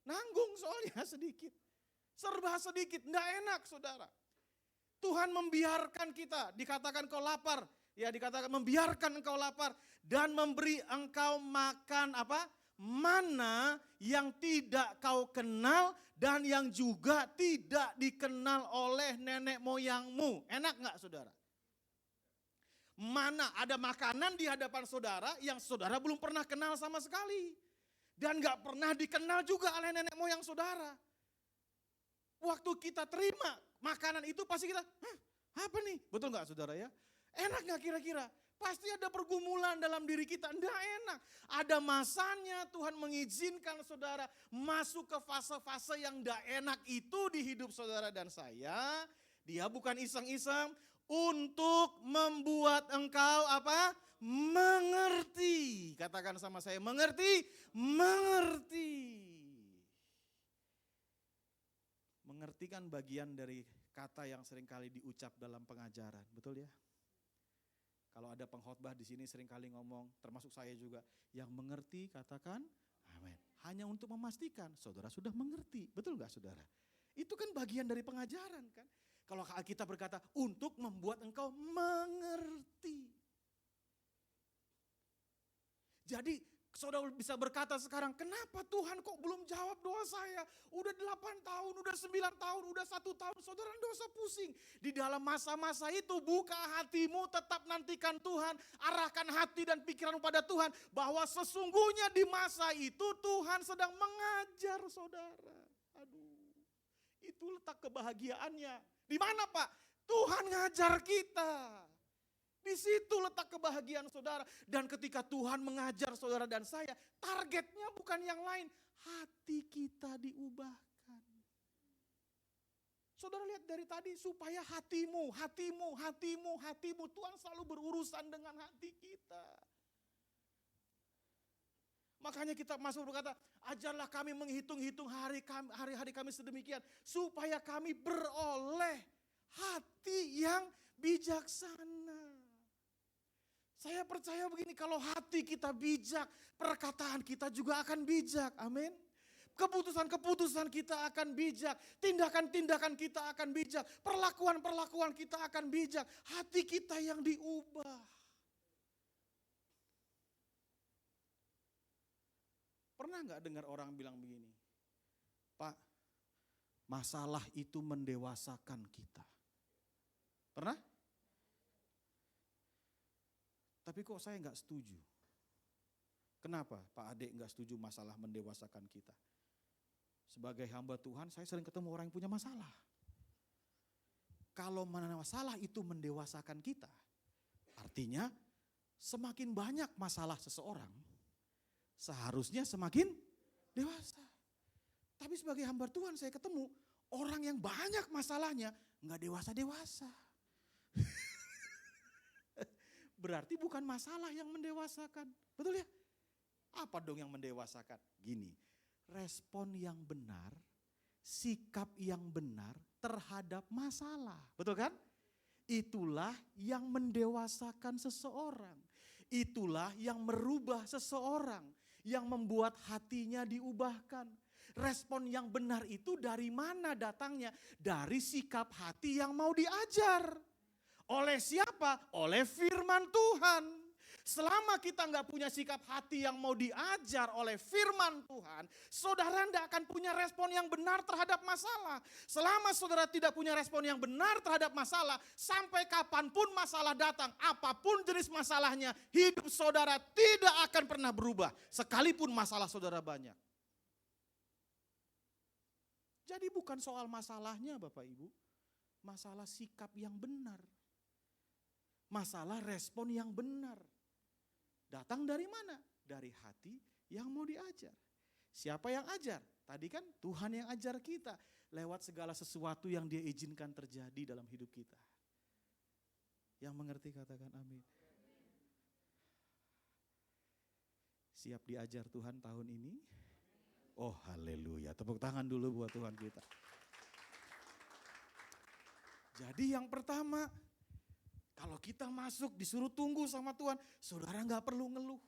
Nanggung soalnya sedikit. Serba sedikit, gak enak saudara. Tuhan membiarkan kita, dikatakan kau lapar, ya dikatakan membiarkan engkau lapar dan memberi engkau makan apa? Mana yang tidak kau kenal dan yang juga tidak dikenal oleh nenek moyangmu. Enak gak saudara? Mana ada makanan di hadapan saudara yang saudara belum pernah kenal sama sekali. Dan gak pernah dikenal juga oleh nenek moyang saudara. Waktu kita terima makanan itu pasti kita, apa nih? Betul gak saudara ya? Enak gak kira-kira? Pasti ada pergumulan dalam diri kita, enggak enak. Ada masanya Tuhan mengizinkan saudara masuk ke fase-fase yang enggak enak itu di hidup saudara dan saya. Dia bukan iseng-iseng untuk membuat engkau apa? Mengerti. Katakan sama saya, mengerti? Mengerti. Mengerti kan bagian dari kata yang seringkali diucap dalam pengajaran, betul ya? Kalau ada pengkhotbah di sini seringkali ngomong, termasuk saya juga, yang mengerti katakan amin. Hanya untuk memastikan saudara sudah mengerti, betul gak saudara? Itu kan bagian dari pengajaran kan? Kalau kita berkata untuk membuat engkau mengerti. Jadi saudara bisa berkata sekarang, kenapa Tuhan kok belum jawab doa saya? Udah 8 tahun, udah 9 tahun, udah 1 tahun, saudara enggak usah pusing. Di dalam masa-masa itu buka hatimu, tetap nantikan Tuhan. Arahkan hati dan pikiran pada Tuhan. Bahwa sesungguhnya di masa itu Tuhan sedang mengajar saudara. Aduh, itu letak kebahagiaannya. Di mana Pak? Tuhan ngajar kita. Di situ letak kebahagiaan saudara. Dan ketika Tuhan mengajar saudara dan saya, targetnya bukan yang lain. Hati kita diubahkan. Saudara lihat dari tadi, supaya hatimu. Tuhan selalu berurusan dengan hati kita. Makanya kita Mazmur berkata, ajarlah kami menghitung-hitung hari-hari kami sedemikian, supaya kami beroleh hati yang bijaksana. Saya percaya begini, kalau hati kita bijak, perkataan kita juga akan bijak. Amin. Keputusan-keputusan kita akan bijak, tindakan-tindakan kita akan bijak, perlakuan-perlakuan kita akan bijak, hati kita yang diubah. Pernah nggak dengar orang bilang begini, Pak, masalah itu mendewasakan kita. Pernah? Tapi kok saya nggak setuju. Kenapa Pak Ade nggak setuju masalah mendewasakan kita? Sebagai hamba Tuhan, saya sering ketemu orang yang punya masalah. Kalau masalah itu mendewasakan kita, artinya semakin banyak masalah seseorang, seharusnya semakin dewasa. Tapi sebagai hamba Tuhan saya ketemu orang yang banyak masalahnya, nggak dewasa-dewasa. Berarti bukan masalah yang mendewasakan, betul ya? Apa dong yang mendewasakan? Gini, respon yang benar, sikap yang benar terhadap masalah. Betul kan? Itulah yang mendewasakan seseorang. Itulah yang merubah seseorang, yang membuat hatinya diubahkan. Respon yang benar itu dari mana datangnya? Dari sikap hati yang mau diajar. Oleh siapa? Oleh firman Tuhan. Selama kita nggak punya sikap hati yang mau diajar oleh firman Tuhan, saudara tidak akan punya respon yang benar terhadap masalah. Selama saudara tidak punya respon yang benar terhadap masalah, sampai kapanpun masalah datang, apapun jenis masalahnya, hidup saudara tidak akan pernah berubah, sekalipun masalah saudara banyak. Jadi bukan soal masalahnya Bapak Ibu, masalah sikap yang benar. Masalah respon yang benar. Datang dari mana? Dari hati yang mau diajar. Siapa yang ajar? Tadi kan Tuhan yang ajar kita lewat segala sesuatu yang Dia izinkan terjadi dalam hidup kita. Yang mengerti katakan amin. Siap diajar Tuhan tahun ini? Oh haleluya, tepuk tangan dulu buat Tuhan kita. Jadi yang pertama, kalau kita masuk disuruh tunggu sama Tuhan, saudara gak perlu ngeluh.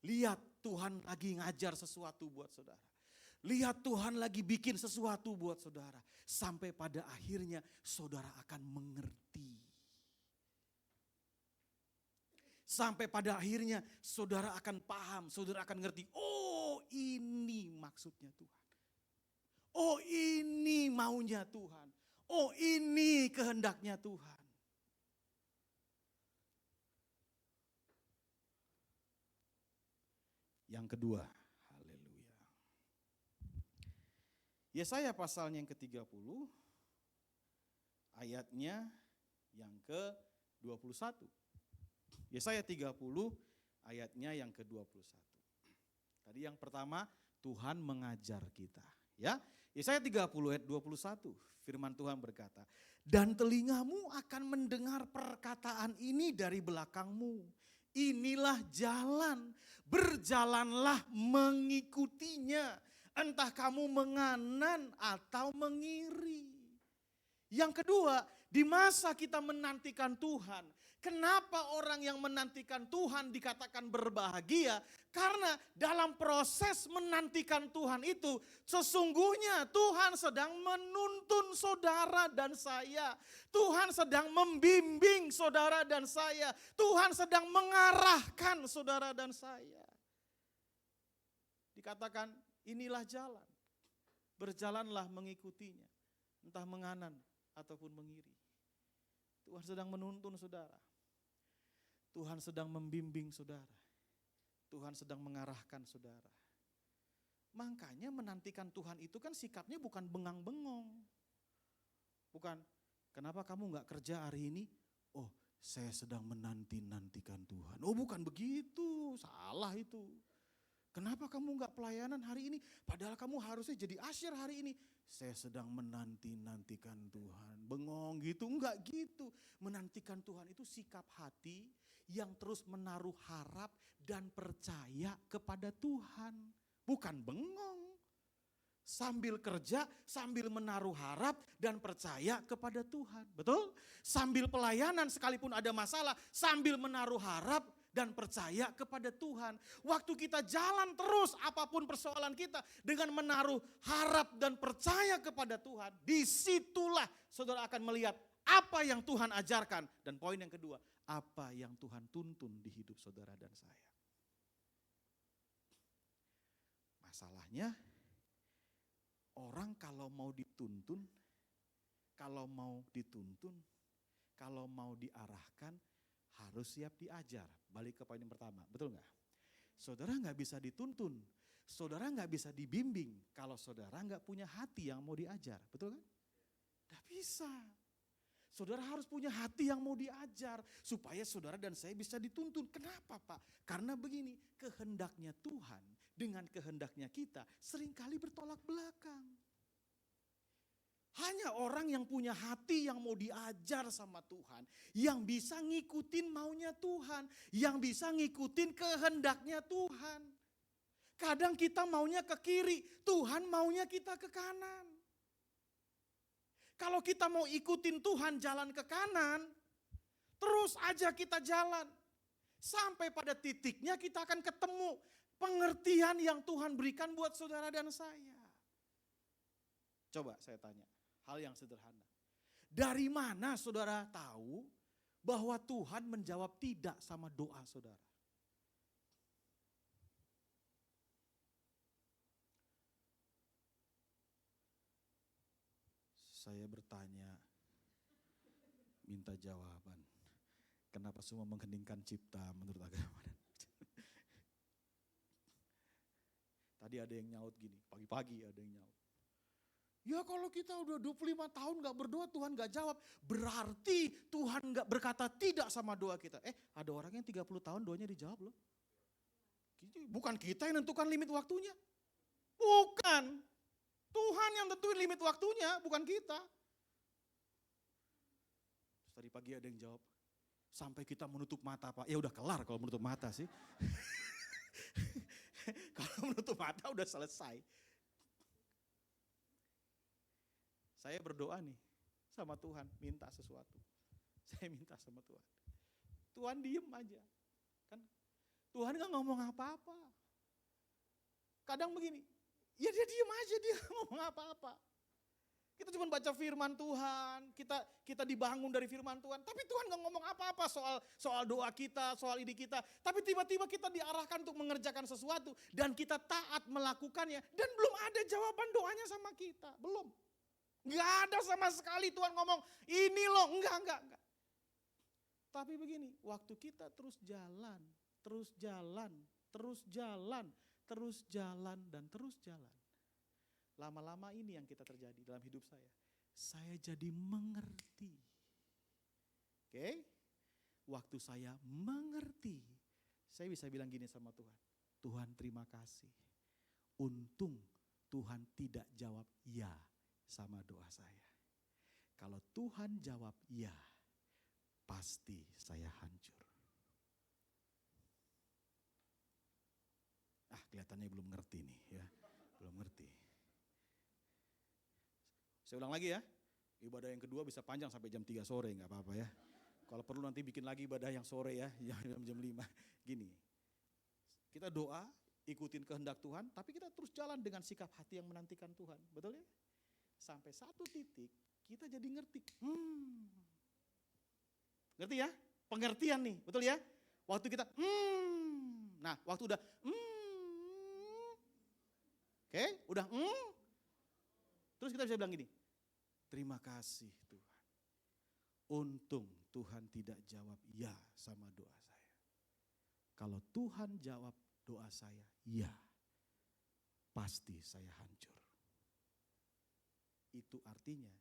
Lihat Tuhan lagi ngajar sesuatu buat saudara. Lihat Tuhan lagi bikin sesuatu buat saudara. Sampai pada akhirnya saudara akan mengerti. Sampai pada akhirnya saudara akan paham, saudara akan ngerti. Oh ini maksudnya Tuhan. Oh ini maunya Tuhan. Oh ini kehendaknya Tuhan. Yang kedua, haleluya. Yesaya pasalnya yang ke-30, ayatnya yang ke-21. Yesaya 30, ayatnya yang ke-21. Tadi yang pertama, Tuhan mengajar kita. Ya, Yesaya 30 ayat 21, firman Tuhan berkata, dan telingamu akan mendengar perkataan ini dari belakangmu. Inilah jalan, berjalanlah mengikutinya. Entah kamu menganan atau mengiri. Yang kedua, di masa kita menantikan Tuhan. Kenapa orang yang menantikan Tuhan dikatakan berbahagia? Karena dalam proses menantikan Tuhan itu, sesungguhnya Tuhan sedang menuntun saudara dan saya. Tuhan sedang membimbing saudara dan saya. Tuhan sedang mengarahkan saudara dan saya. Dikatakan inilah jalan, berjalanlah mengikutinya. Entah menganan ataupun mengiri. Tuhan sedang menuntun saudara. Tuhan sedang membimbing saudara. Tuhan sedang mengarahkan saudara. Makanya menantikan Tuhan itu kan sikapnya bukan bengang-bengong. Bukan, kenapa kamu gak kerja hari ini? Oh, saya sedang menanti-nantikan Tuhan. Oh bukan begitu, salah itu. Kenapa kamu nggak pelayanan hari ini? Padahal kamu harusnya jadi asyir hari ini. Saya sedang menanti-nantikan Tuhan. Bengong gitu, enggak gitu. Menantikan Tuhan itu sikap hati yang terus menaruh harap dan percaya kepada Tuhan. Bukan bengong. Sambil kerja, sambil menaruh harap dan percaya kepada Tuhan. Betul? Sambil pelayanan sekalipun ada masalah, sambil menaruh harap dan percaya kepada Tuhan. Waktu kita jalan terus apapun persoalan kita dengan menaruh harap dan percaya kepada Tuhan. Disitulah saudara akan melihat apa yang Tuhan ajarkan. Dan poin yang kedua, apa yang Tuhan tuntun di hidup saudara dan saya. Masalahnya orang kalau mau dituntun, kalau mau diarahkan, harus siap diajar. Balik ke poin yang pertama, betul nggak? Saudara nggak bisa dituntun, saudara nggak bisa dibimbing kalau saudara nggak punya hati yang mau diajar, betul kan? Nggak bisa. Saudara harus punya hati yang mau diajar supaya saudara dan saya bisa dituntun. Kenapa Pak? Karena begini, kehendaknya Tuhan dengan kehendaknya kita seringkali bertolak belakang. Hanya orang yang punya hati yang mau diajar sama Tuhan, yang bisa ngikutin maunya Tuhan, yang bisa ngikutin kehendaknya Tuhan. Kadang kita maunya ke kiri, Tuhan maunya kita ke kanan. Kalau kita mau ikutin Tuhan jalan ke kanan, terus aja kita jalan. Sampai pada titiknya kita akan ketemu pengertian yang Tuhan berikan buat saudara dan saya. Coba saya tanya. Hal yang sederhana. Dari mana saudara tahu bahwa Tuhan menjawab tidak sama doa saudara? Saya bertanya, minta jawaban. Kenapa semua mengheningkan cipta menurut agama? Tadi ada yang nyaut gini, pagi-pagi ada yang nyaut. Ya kalau kita udah 25 tahun gak berdoa Tuhan gak jawab. Berarti Tuhan gak berkata tidak sama doa kita. Ada orang yang 30 tahun doanya dijawab loh. Bukan kita yang nentukan limit waktunya. Bukan. Tuhan yang tentuin limit waktunya, bukan kita. Terus tadi pagi ada yang jawab, sampai kita menutup mata Pak. Ya udah kelar kalau menutup mata sih. Kalau menutup mata udah selesai. Saya berdoa nih sama Tuhan, minta sesuatu. Saya minta sama Tuhan. Tuhan diem aja. Kan Tuhan gak ngomong apa-apa. Kadang begini, ya dia diem aja, dia gak ngomong apa-apa. Kita cuma baca firman Tuhan, kita dibangun dari firman Tuhan. Tapi Tuhan gak ngomong apa-apa soal doa kita, soal ide kita. Tapi tiba-tiba kita diarahkan untuk mengerjakan sesuatu. Dan kita taat melakukannya. Dan belum ada jawaban doanya sama kita, belum. Gak ada sama sekali Tuhan ngomong, ini loh, enggak. Tapi begini, waktu kita terus jalan, lama-lama ini yang kita terjadi dalam hidup saya. Saya jadi mengerti. Oke? Waktu saya mengerti, saya bisa bilang gini sama Tuhan. Tuhan terima kasih. Untung Tuhan tidak jawab ya sama doa saya. Kalau Tuhan jawab ya, pasti saya hancur. Kelihatannya belum ngerti nih ya, belum ngerti. Saya ulang lagi ya, ibadah yang kedua bisa panjang sampai jam 3 sore, gak apa-apa ya. Kalau perlu nanti bikin lagi ibadah yang sore ya, jam 5. Gini, kita doa, ikutin kehendak Tuhan, tapi kita terus jalan dengan sikap hati yang menantikan Tuhan, betul ya? Sampai satu titik kita jadi ngerti. Ngerti ya? Pengertian nih, betul ya? Waktu kita nah waktu udah oke, udah terus kita bisa bilang gini, terima kasih Tuhan. Untung Tuhan tidak jawab ya sama doa saya. Kalau Tuhan jawab doa saya ya, pasti saya hancur. Itu artinya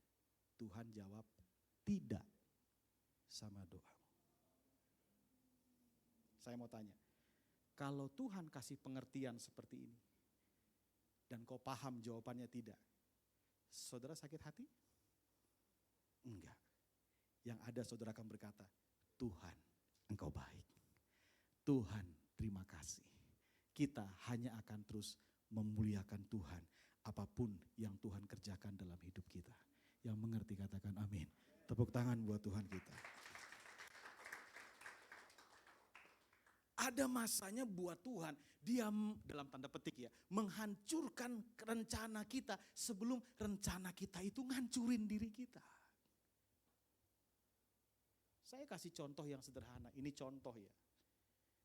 Tuhan jawab tidak sama doamu. Saya mau tanya, Kalau Tuhan kasih pengertian seperti ini, dan kau paham jawabannya tidak, saudara sakit hati? Enggak. Yang ada saudara akan berkata, Tuhan engkau baik. Tuhan terima kasih. Kita hanya akan terus memuliakan Tuhan. Apapun yang Tuhan kerjakan dalam hidup kita. Yang mengerti katakan amin. Tepuk tangan buat Tuhan kita. Ada masanya buat Tuhan, dia dalam tanda petik ya, menghancurkan rencana kita sebelum rencana kita itu ngancurin diri kita. Saya kasih contoh yang sederhana, ini contoh ya.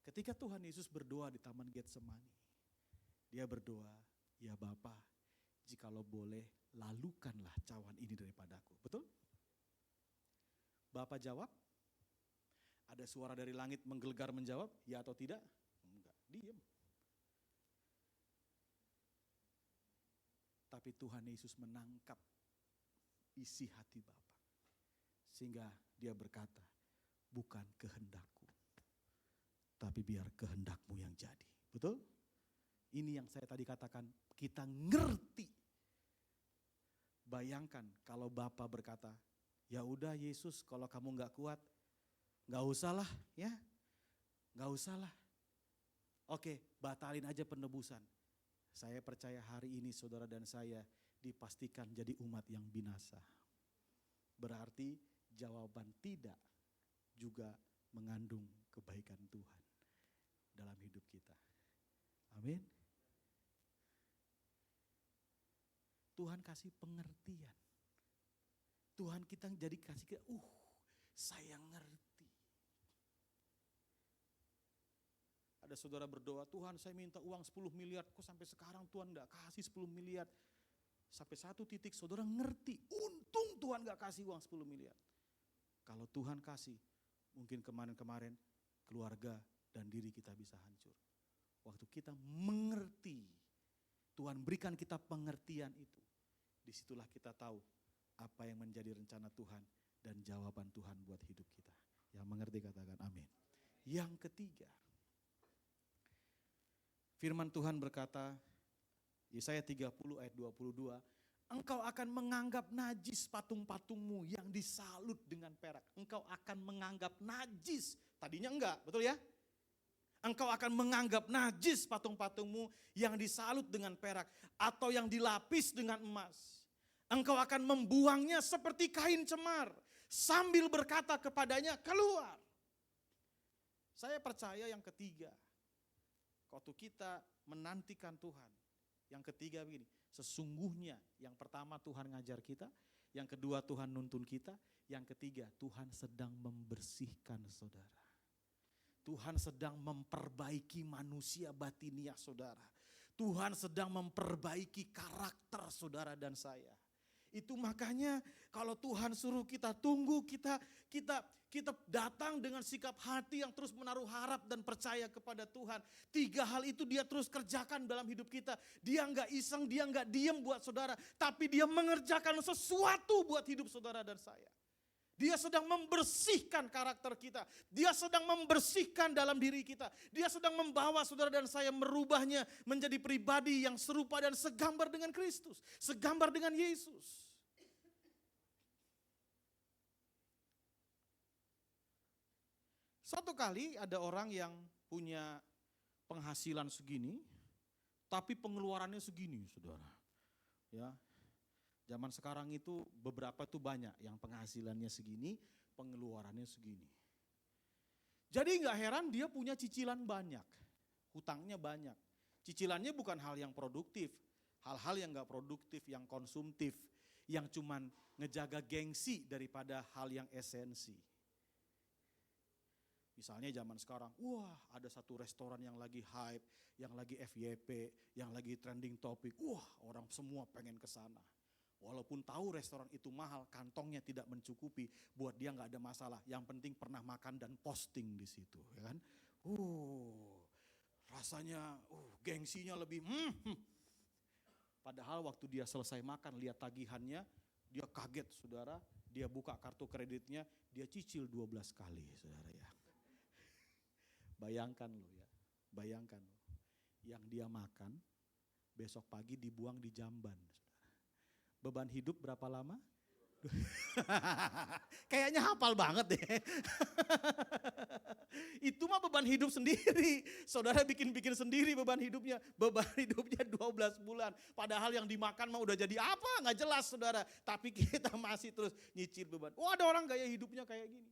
Ketika Tuhan Yesus berdoa di Taman Getsemani, dia berdoa, ya Bapa, jikalau boleh lalukanlah cawan ini daripadaku. Betul? Bapa jawab, ada suara dari langit menggelegar menjawab, ya atau tidak? Enggak, diam. Tapi Tuhan Yesus menangkap isi hati Bapa. Sehingga dia berkata, bukan kehendakku, tapi biar kehendakmu yang jadi. Betul? Ini yang saya tadi katakan, kita ngerti. Bayangkan kalau Bapa berkata, ya udah Yesus kalau kamu gak kuat, gak usah lah ya, gak usah lah. Oke, batalin aja penebusan. Saya percaya hari ini saudara dan saya dipastikan jadi umat yang binasa. Berarti jawaban tidak juga mengandung kebaikan Tuhan dalam hidup kita. Amin. Tuhan kasih pengertian. Tuhan kita jadi kasih, saya ngerti. Ada saudara berdoa, Tuhan saya minta uang 10 miliar, kok sampai sekarang Tuhan gak kasih 10 miliar. Sampai satu titik saudara ngerti, untung Tuhan gak kasih uang 10 miliar. Kalau Tuhan kasih, mungkin kemarin-kemarin keluarga dan diri kita bisa hancur. Waktu kita mengerti, Tuhan berikan kita pengertian itu. Disitulah kita tahu apa yang menjadi rencana Tuhan dan jawaban Tuhan buat hidup kita. Yang mengerti katakan amin. Yang ketiga, firman Tuhan berkata, Yesaya 30 ayat 22, engkau akan menganggap najis patung-patungmu yang disalut dengan perak. Engkau akan menganggap najis, tadinya enggak, betul ya? Engkau akan menganggap najis patung-patungmu yang disalut dengan perak atau yang dilapis dengan emas. Engkau akan membuangnya seperti kain cemar sambil berkata kepadanya, keluar. Saya percaya yang ketiga, waktu kita menantikan Tuhan, yang ketiga begini, sesungguhnya yang pertama Tuhan ngajar kita, yang kedua Tuhan nuntun kita, yang ketiga Tuhan sedang membersihkan saudara. Tuhan sedang memperbaiki manusia batiniah saudara. Tuhan sedang memperbaiki karakter saudara dan saya. Itu makanya kalau Tuhan suruh kita tunggu, kita datang dengan sikap hati yang terus menaruh harap dan percaya kepada Tuhan. 3 hal itu dia terus kerjakan dalam hidup kita. Dia enggak iseng, dia enggak diem buat saudara. Tapi dia mengerjakan sesuatu buat hidup saudara dan saya. Dia sedang membersihkan karakter kita. Dia sedang membersihkan dalam diri kita. Dia sedang membawa saudara dan saya merubahnya menjadi pribadi yang serupa dan segambar dengan Kristus. Segambar dengan Yesus. Suatu kali ada orang yang punya penghasilan segini, tapi pengeluarannya segini saudara. Ya. Zaman sekarang itu beberapa tuh banyak yang penghasilannya segini, pengeluarannya segini. Jadi gak heran dia punya cicilan banyak, hutangnya banyak. Cicilannya bukan hal yang produktif, hal-hal yang gak produktif, yang konsumtif, yang cuman ngejaga gengsi daripada hal yang esensi. Misalnya zaman sekarang, wah ada satu restoran yang lagi hype, yang lagi FYP, yang lagi trending topik, wah orang semua pengen ke sana. Walaupun tahu restoran itu mahal, kantongnya tidak mencukupi, buat dia nggak ada masalah. Yang penting pernah makan dan posting di situ, ya kan? Rasanya, gengsinya lebih. Padahal waktu dia selesai makan, lihat tagihannya, dia kaget, saudara. Dia buka kartu kreditnya, dia cicil 12 kali, saudara ya. Bayangkan loh ya. Bayangkan, yang dia makan besok pagi dibuang di jamban. Beban hidup berapa lama? Kayaknya hafal banget deh. Itu mah beban hidup sendiri. Saudara bikin-bikin sendiri beban hidupnya. Beban hidupnya 12 bulan. Padahal yang dimakan mah udah jadi apa? Nggak jelas saudara. Tapi kita masih terus nyicil beban. Oh ada orang gaya hidupnya kayak gini.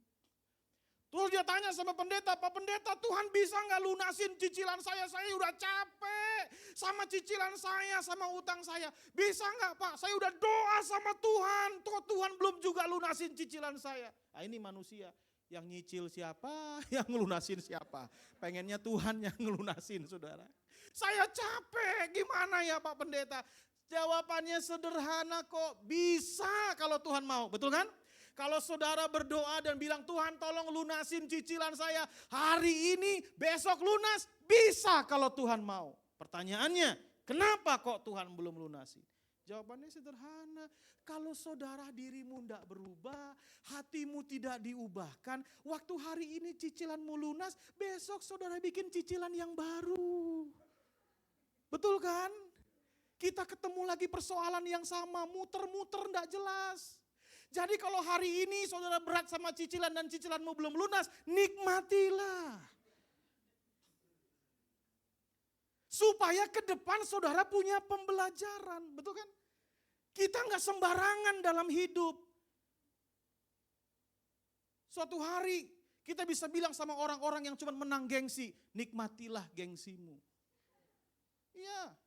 Terus dia tanya sama pendeta, Pak Pendeta, Tuhan bisa nggak lunasin cicilan saya? Saya udah capek sama cicilan saya, sama utang saya. Bisa nggak Pak? Saya udah doa sama Tuhan, kok Tuhan belum juga lunasin cicilan saya. Nah ini manusia, yang nyicil siapa, yang ngelunasin siapa. Pengennya Tuhan yang ngelunasin saudara. Saya capek, gimana ya Pak Pendeta? Jawabannya sederhana kok, bisa kalau Tuhan mau, betul kan? Kalau saudara berdoa dan bilang Tuhan tolong lunasin cicilan saya hari ini, besok lunas, bisa kalau Tuhan mau. Pertanyaannya, kenapa kok Tuhan belum lunasin? Jawabannya sederhana, kalau saudara dirimu tidak berubah, hatimu tidak diubahkan, waktu hari ini cicilanmu lunas, besok saudara bikin cicilan yang baru. Betul kan? Kita ketemu lagi persoalan yang sama, muter-muter tidak jelas. Jadi kalau hari ini saudara berat sama cicilan dan cicilanmu belum lunas, nikmatilah. Supaya ke depan saudara punya pembelajaran, betul kan? Kita nggak sembarangan dalam hidup. Suatu hari kita bisa bilang sama orang-orang yang cuma menang gengsi, nikmatilah gengsimu. Iya.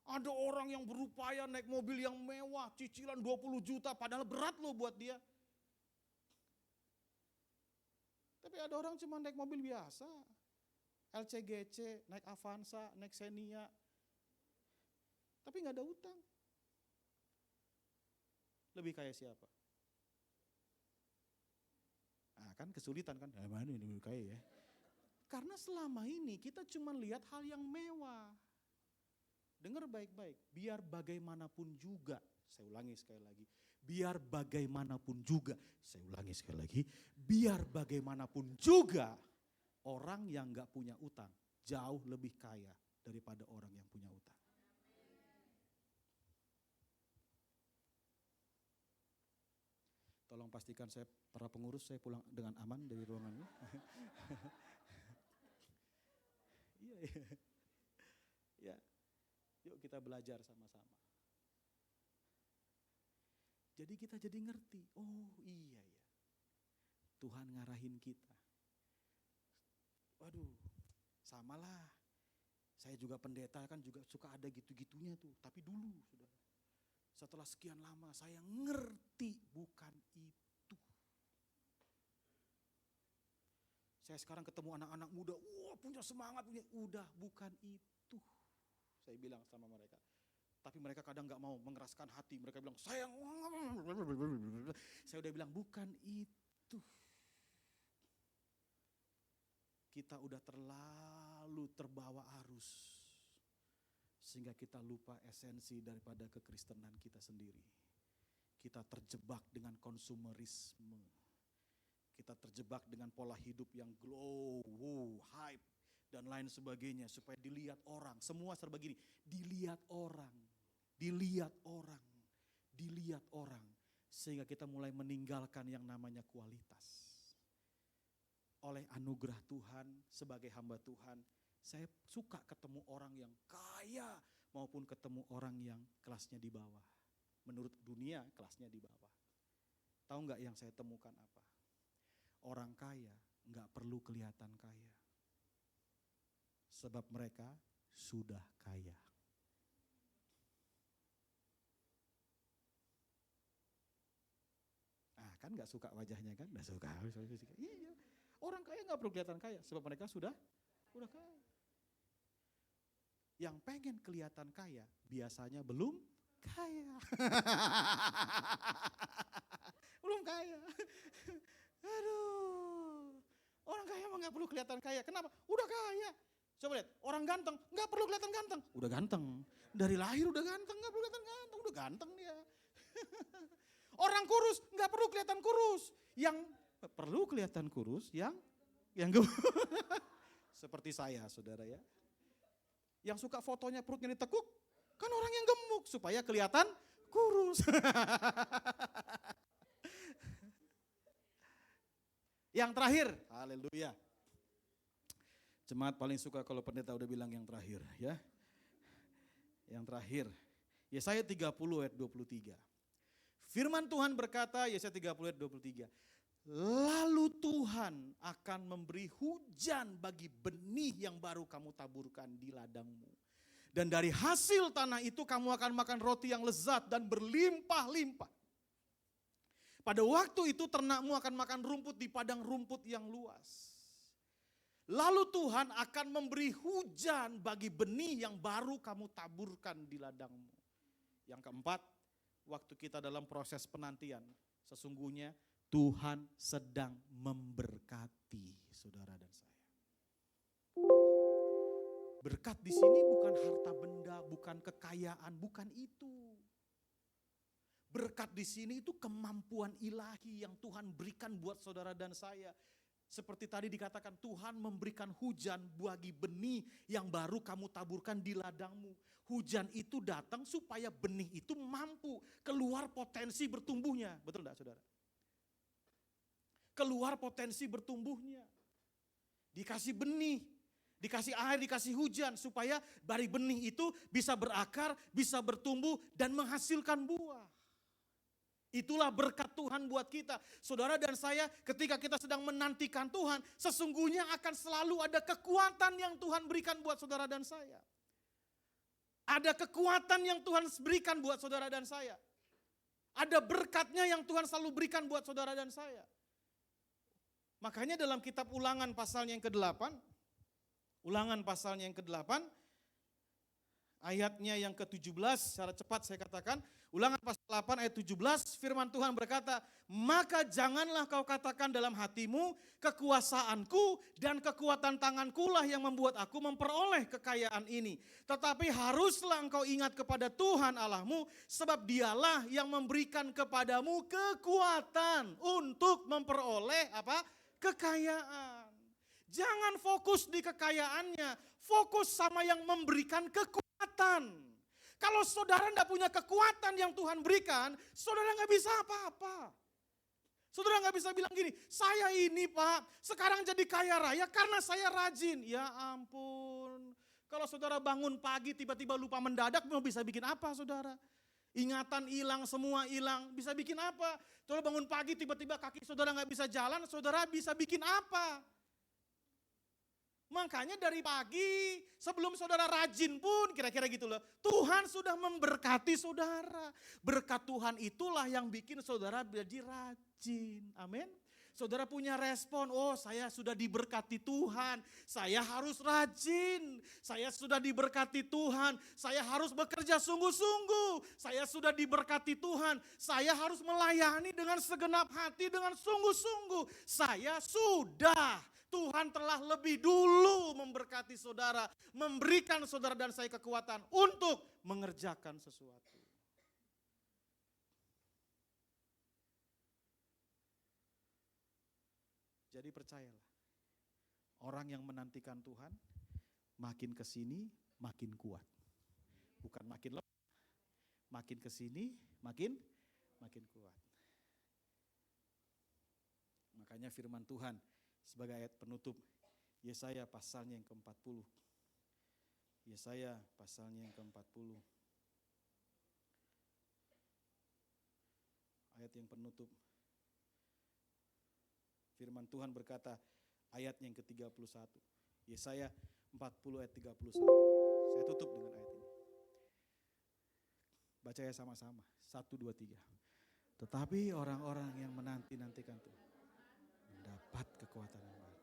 Ada orang yang berupaya naik mobil yang mewah, cicilan 20 juta, padahal berat loh buat dia. Tapi ada orang cuma naik mobil biasa, LCGC, naik Avanza, naik Xenia, tapi gak ada utang. Lebih kaya siapa? Nah kan kesulitan kan, mana ini lebih kaya ya. Karena selama ini kita cuma lihat hal yang mewah. Dengar baik-baik, biar bagaimanapun juga, saya ulangi sekali lagi, biar bagaimanapun juga, saya ulangi sekali lagi, biar bagaimanapun juga orang yang gak punya utang jauh lebih kaya daripada orang yang punya utang. Tolong pastikan saya, para pengurus, saya pulang dengan aman dari ruangan ini. Iya, iya. Ya. Yuk kita belajar sama-sama. Jadi kita jadi ngerti, oh iya ya. Tuhan ngarahin kita. Waduh, samalah. Saya juga pendeta kan juga suka ada gitu-gitunya tuh. Tapi dulu saudara, setelah sekian lama saya ngerti bukan itu. Saya sekarang ketemu anak-anak muda, wah punya semangat, udah bukan itu. Saya bilang sama mereka, tapi mereka kadang gak mau mengeraskan hati. Mereka bilang, saya udah bilang bukan itu. Kita udah terlalu terbawa arus. Sehingga kita lupa esensi daripada kekristenan kita sendiri. Kita terjebak dengan konsumerisme. Kita terjebak dengan pola hidup yang glow, hype. Dan lain sebagainya supaya dilihat orang. Semua serba gini, dilihat orang. Sehingga kita mulai meninggalkan yang namanya kualitas. Oleh anugerah Tuhan sebagai hamba Tuhan, saya suka ketemu orang yang kaya maupun ketemu orang yang kelasnya di bawah. Menurut dunia kelasnya di bawah. Tahu nggak yang saya temukan apa? Orang kaya nggak perlu kelihatan kaya. Sebab mereka sudah kaya. Nah kan gak suka wajahnya kan? Gak suka. Iya. Orang kaya gak perlu kelihatan kaya. Sebab mereka sudah kaya. Yang pengen kelihatan kaya biasanya belum kaya. Belum kaya. Aduh. Orang kaya mah gak perlu kelihatan kaya. Kenapa? Udah kaya. Coba lihat, orang ganteng, gak perlu kelihatan ganteng. Udah ganteng, dari lahir udah ganteng, gak perlu kelihatan ganteng, udah ganteng dia. Orang kurus, gak perlu kelihatan kurus. Yang perlu kelihatan kurus, yang seperti saya, saudara ya. Yang suka fotonya perutnya ditekuk, kan orang yang gemuk supaya kelihatan kurus. Yang terakhir, haleluya. Jemaat paling suka kalau pendeta udah bilang yang terakhir ya. Yang terakhir, Yesaya 30 ayat 23. Firman Tuhan berkata, Yesaya 30 ayat 23. Lalu Tuhan akan memberi hujan bagi benih yang baru kamu taburkan di ladangmu. Dan dari hasil tanah itu kamu akan makan roti yang lezat dan berlimpah-limpah. Pada waktu itu ternakmu akan makan rumput di padang rumput yang luas. Lalu Tuhan akan memberi hujan bagi benih yang baru kamu taburkan di ladangmu. Yang keempat, waktu kita dalam proses penantian, sesungguhnya Tuhan sedang memberkati saudara dan saya. Berkat di sini bukan harta benda, bukan kekayaan, bukan itu. Berkat di sini itu kemampuan ilahi yang Tuhan berikan buat saudara dan saya. Seperti tadi dikatakan, Tuhan memberikan hujan bagi benih yang baru kamu taburkan di ladangmu. Hujan itu datang supaya benih itu mampu keluar potensi bertumbuhnya. Betul enggak saudara? Keluar potensi bertumbuhnya. Dikasih benih, dikasih air, dikasih hujan supaya dari benih itu bisa berakar, bisa bertumbuh dan menghasilkan buah. Itulah berkat Tuhan buat kita. Saudara dan saya ketika kita sedang menantikan Tuhan, sesungguhnya akan selalu ada kekuatan yang Tuhan berikan buat saudara dan saya. Ada kekuatan yang Tuhan berikan buat saudara dan saya. Ada berkatnya yang Tuhan selalu berikan buat saudara dan saya. Makanya dalam kitab Ulangan pasalnya yang ke-8, Ulangan pasalnya yang ke-8, ayatnya yang ke-17, secara cepat saya katakan, Ulangan pasal 8 ayat 17, firman Tuhan berkata, maka janganlah kau katakan dalam hatimu, kekuasaanku dan kekuatan tanganku lah yang membuat aku memperoleh kekayaan ini. Tetapi haruslah engkau ingat kepada Tuhan Allahmu, sebab dialah yang memberikan kepadamu kekuatan untuk memperoleh apa? Kekayaan. Jangan fokus di kekayaannya, fokus sama yang memberikan kekuatan. Kalau saudara tidak punya kekuatan yang Tuhan berikan, saudara nggak bisa apa-apa. Saudara nggak bisa bilang gini, saya ini Pak, sekarang jadi kaya raya karena saya rajin. Ya ampun, kalau saudara bangun pagi tiba-tiba lupa mendadak, mau bisa bikin apa saudara? Ingatan hilang, semua hilang, bisa bikin apa? Saudara bangun pagi tiba-tiba kaki saudara nggak bisa jalan, saudara bisa bikin apa? Makanya dari pagi sebelum saudara rajin pun kira-kira gitu loh. Tuhan sudah memberkati saudara. Berkat Tuhan itulah yang bikin saudara jadi rajin. Amin. Saudara punya respon, oh saya sudah diberkati Tuhan, saya harus rajin, saya sudah diberkati Tuhan, saya harus bekerja sungguh-sungguh, saya sudah diberkati Tuhan, saya harus melayani dengan segenap hati, dengan sungguh-sungguh, saya sudah, Tuhan telah lebih dulu memberkati saudara, memberikan saudara dan saya kekuatan untuk mengerjakan sesuatu. Jadi percayalah, orang yang menantikan Tuhan makin kesini makin kuat. Bukan makin lemah, makin kesini makin kuat. Makanya firman Tuhan sebagai ayat penutup, Yesaya pasalnya yang ke-40. Yesaya pasalnya yang ke-40. Ayat yang penutup. Firman Tuhan berkata, ayatnya yang ke-31. Yesaya 40 ayat 31. Saya tutup dengan ayat ini. Baca ya sama-sama. 1, 2, 3. Tetapi orang-orang yang menanti-nantikan Tuhan mendapat kekuatan yang baru.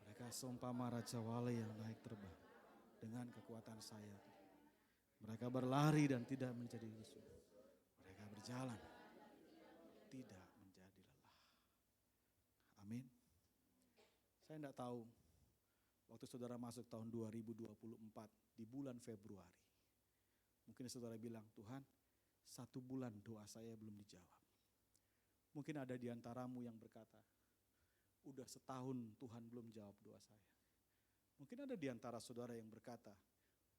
Mereka seumpama Raja Wali yang naik terbang dengan kekuatan sayap. Mereka berlari dan tidak menjadi lesu. Mereka berjalan tidak menjadi lelah. Amin. Saya tidak tahu waktu saudara masuk tahun 2024 di bulan Februari. Mungkin saudara bilang, Tuhan 1 bulan doa saya belum dijawab. Mungkin ada di antaramu yang berkata, udah setahun Tuhan belum jawab doa saya. Mungkin ada di antara saudara yang berkata,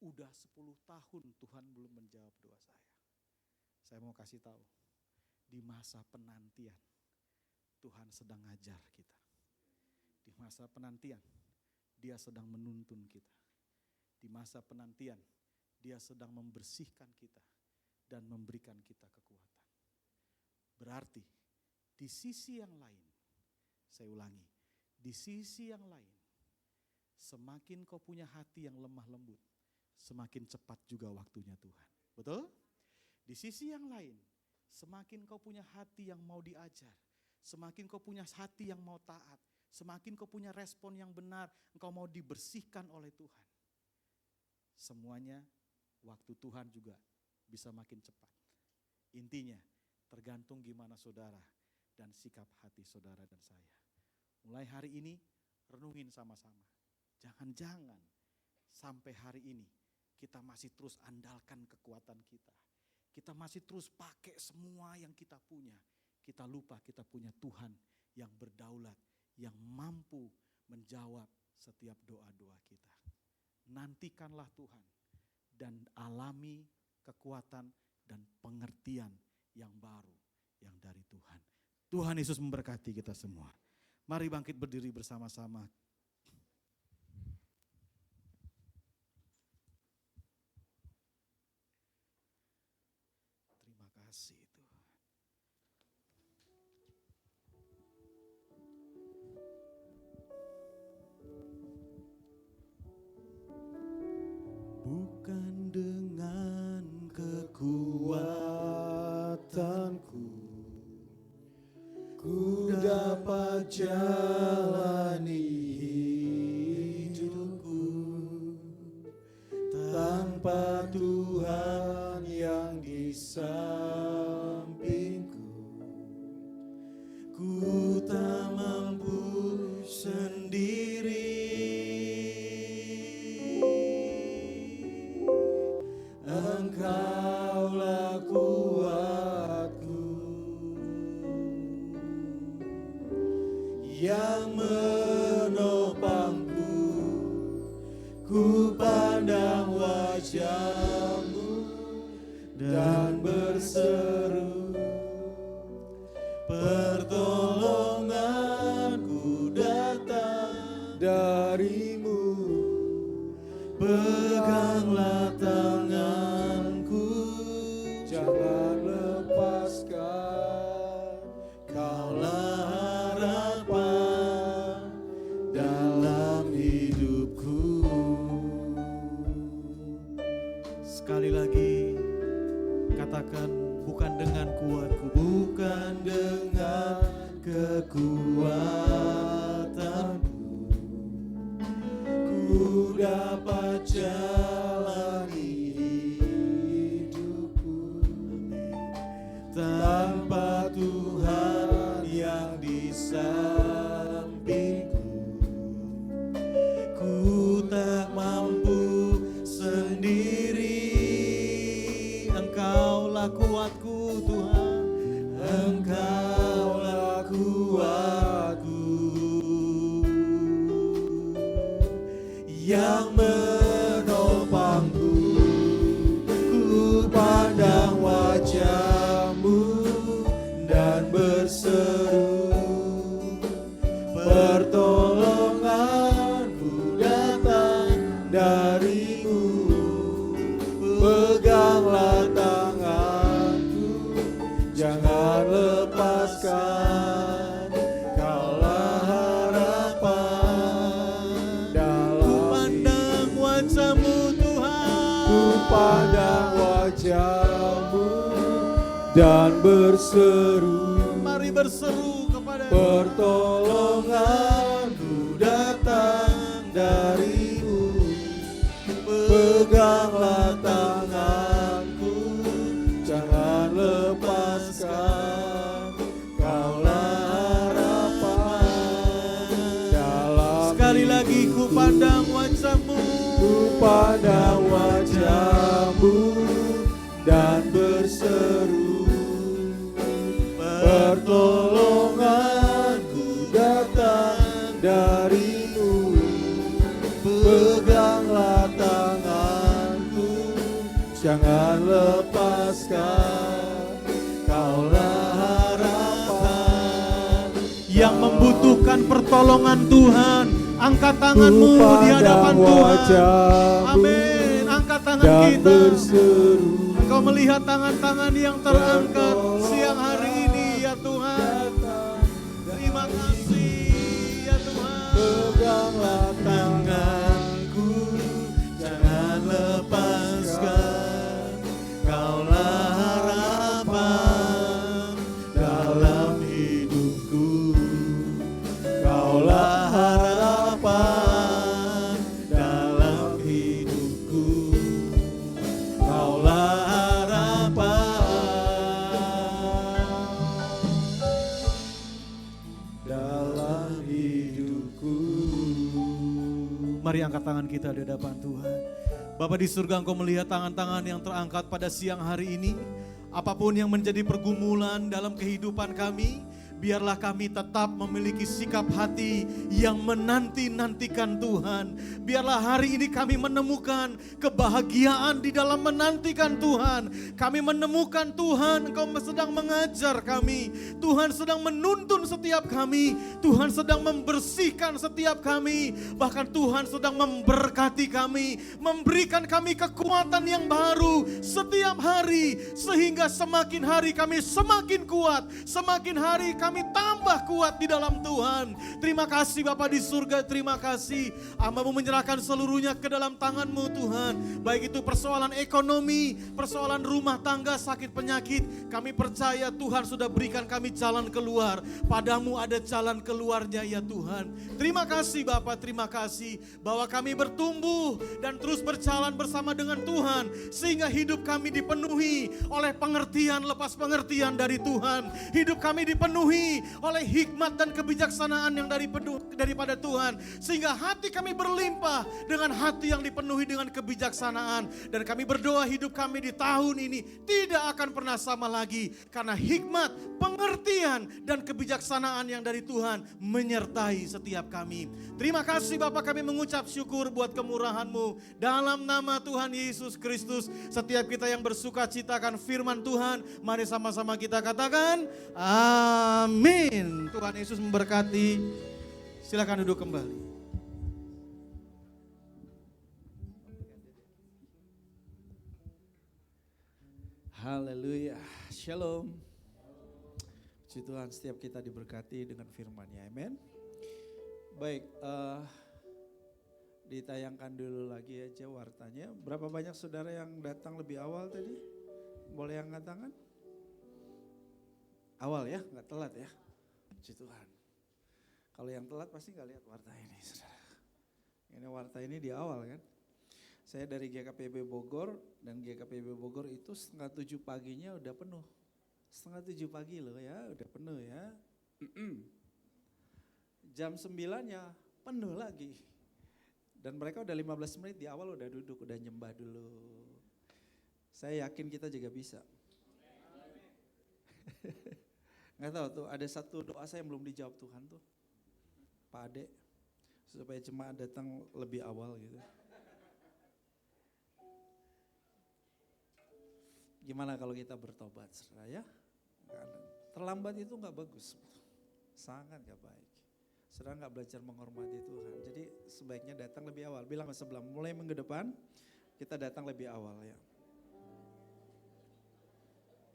udah 10 tahun Tuhan belum menjawab doa saya. Saya mau kasih tahu, di masa penantian Tuhan sedang ngajar kita. Di masa penantian Dia sedang menuntun kita. Di masa penantian Dia sedang membersihkan kita dan memberikan kita kekuatan. Berarti di sisi yang lain, saya ulangi, di sisi yang lain, semakin kau punya hati yang lemah lembut, semakin cepat juga waktunya Tuhan. Betul? Di sisi yang lain, semakin kau punya hati yang mau diajar, semakin kau punya hati yang mau taat, semakin kau punya respon yang benar, engkau mau dibersihkan oleh Tuhan. Semuanya waktu Tuhan juga bisa makin cepat. Intinya tergantung gimana saudara dan sikap hati saudara dan saya. Mulai hari ini renungin sama-sama. Jangan-jangan sampai hari ini kita masih terus andalkan kekuatan kita. Kita masih terus pakai semua yang kita punya. Kita lupa kita punya Tuhan yang berdaulat, yang mampu menjawab setiap doa-doa kita. Nantikanlah Tuhan dan alami kekuatan dan pengertian yang baru yang dari Tuhan. Tuhan Yesus memberkati kita semua. Mari bangkit berdiri bersama-sama. Terima kasih Tuhan. Bukan dengan kekuatanku ku dapat jalani hidupku tanpa Tuhan yang di sampingku. Ku tak mampu sendiri. Engkaulah kuatku yang menopangku. Ku pandang wajah-Mu dan berseru, pertolonganku datang dari-Mu. Peganglah tanganku, jangan lepaskan. Kaulah harapan dalam hidupku. Sekali lagi katakan, bukan dengan kuatku, bukan dengan kekuatanku ku dapat jalani hidupku tanpa Tuhan yang di sampingku. Ku tak mampu sendiri. Engkaulah kuatku Tuhan, Engkaulah kuatku yang menopangku. Ku pandang wajah-Mu dan berseru, pertolonganku datang dari-Mu. Peganglah tanganku, jangan lepaskan. Kaulah harapan dalam wajah-Mu Tuhan. Ku pandang wajah-Mu dan berseru. Mari berseru kepada pertolonganku datang dari-Mu. Peganglah tanganku, jangan lepaskan. Kaulah harapan dalam. Sekali lagi ku pandang wajah-Mu, ku pandang wajah-Mu dan berseru, pertolonganku datang dari-Mu. Peganglah tanganku, jangan lepaskan. Kaulah harapan yang membutuhkan pertolongan Tuhan. Angkat tanganmu di hadapan Tuhan. Amin. Angkat tangan kita. Engkau melihat tangan-tangan yang terangkat siang hari ini ya Tuhan. Terima kasih ya Tuhan. Peganglah tanganku, jangan lepaskan. Kaulah harapan dalam hidupku. Kaulah harapan dalam hidupku. Kaulah dalam hidupku. Mari angkat tangan kita di hadapan Tuhan. Bapa di surga, Engkau melihat tangan-tangan yang terangkat pada siang hari ini. Apapun yang menjadi pergumulan dalam kehidupan kami, biarlah kami tetap memiliki sikap hati yang menanti-nantikan Tuhan. Biarlah hari ini kami menemukan kebahagiaan di dalam menantikan Tuhan. Kami menemukan Tuhan, Engkau sedang mengajar kami. Tuhan sedang menuntun setiap kami. Tuhan sedang membersihkan setiap kami. Bahkan Tuhan sedang memberkati kami. Memberikan kami kekuatan yang baru setiap hari. Sehingga semakin hari kami semakin kuat. Semakin hari kami tambah kuat di dalam Tuhan. Terima kasih Bapa di surga, terima kasih. Hamba-Mu menyerahkan seluruhnya ke dalam tangan-Mu Tuhan. Baik itu persoalan ekonomi, persoalan rumah tangga, sakit penyakit. Kami percaya Tuhan sudah berikan kami jalan keluar. Padamu ada jalan keluarnya ya Tuhan. Terima kasih Bapa, terima kasih. Bahwa kami bertumbuh dan terus berjalan bersama dengan Tuhan. Sehingga hidup kami dipenuhi oleh pengertian lepas pengertian dari Tuhan. Hidup kami dipenuhi oleh hikmat dan kebijaksanaan yang daripada Tuhan. Sehingga hati kami berlimpah dengan hati yang dipenuhi dengan kebijaksanaan. Dan kami berdoa hidup kami di tahun ini tidak akan pernah sama lagi. Karena hikmat, pengertian dan kebijaksanaan yang dari Tuhan menyertai setiap kami. Terima kasih Bapak, kami mengucap syukur buat kemurahan-Mu. Dalam nama Tuhan Yesus Kristus, setiap kita yang bersuka cita akan firman Tuhan, mari sama-sama kita katakan amin. Tuhan Yesus memberkati. Silakan duduk kembali. Haleluya. Shalom. Puji Tuhan, setiap kita diberkati dengan firman-Nya. Amin. Baik, ditayangkan dulu lagi aja wartanya. Berapa banyak saudara yang datang lebih awal tadi? Boleh angkat tangan? Awal ya, nggak telat ya. Puji Tuhan. Kalau yang telat pasti nggak lihat warta ini, saudara. Ini warta ini di awal kan. Saya dari GKPB Bogor, dan GKPB Bogor itu 6:30 paginya udah penuh. 6:30 pagi loh ya, udah penuh ya. Jam 9-nya penuh lagi. Dan mereka udah 15 menit di awal udah duduk, udah nyembah dulu. Saya yakin kita juga bisa. Nggak tahu tuh, ada satu doa saya yang belum dijawab Tuhan tuh. Pak Ade, supaya jemaat datang lebih awal gitu. Gimana kalau kita bertobat, saudara ya? Terlambat itu nggak bagus, sangat nggak baik. Saudara nggak belajar menghormati Tuhan. Jadi sebaiknya datang lebih awal. Bilang ke sebelah, mulai minggu depan kita datang lebih awal ya.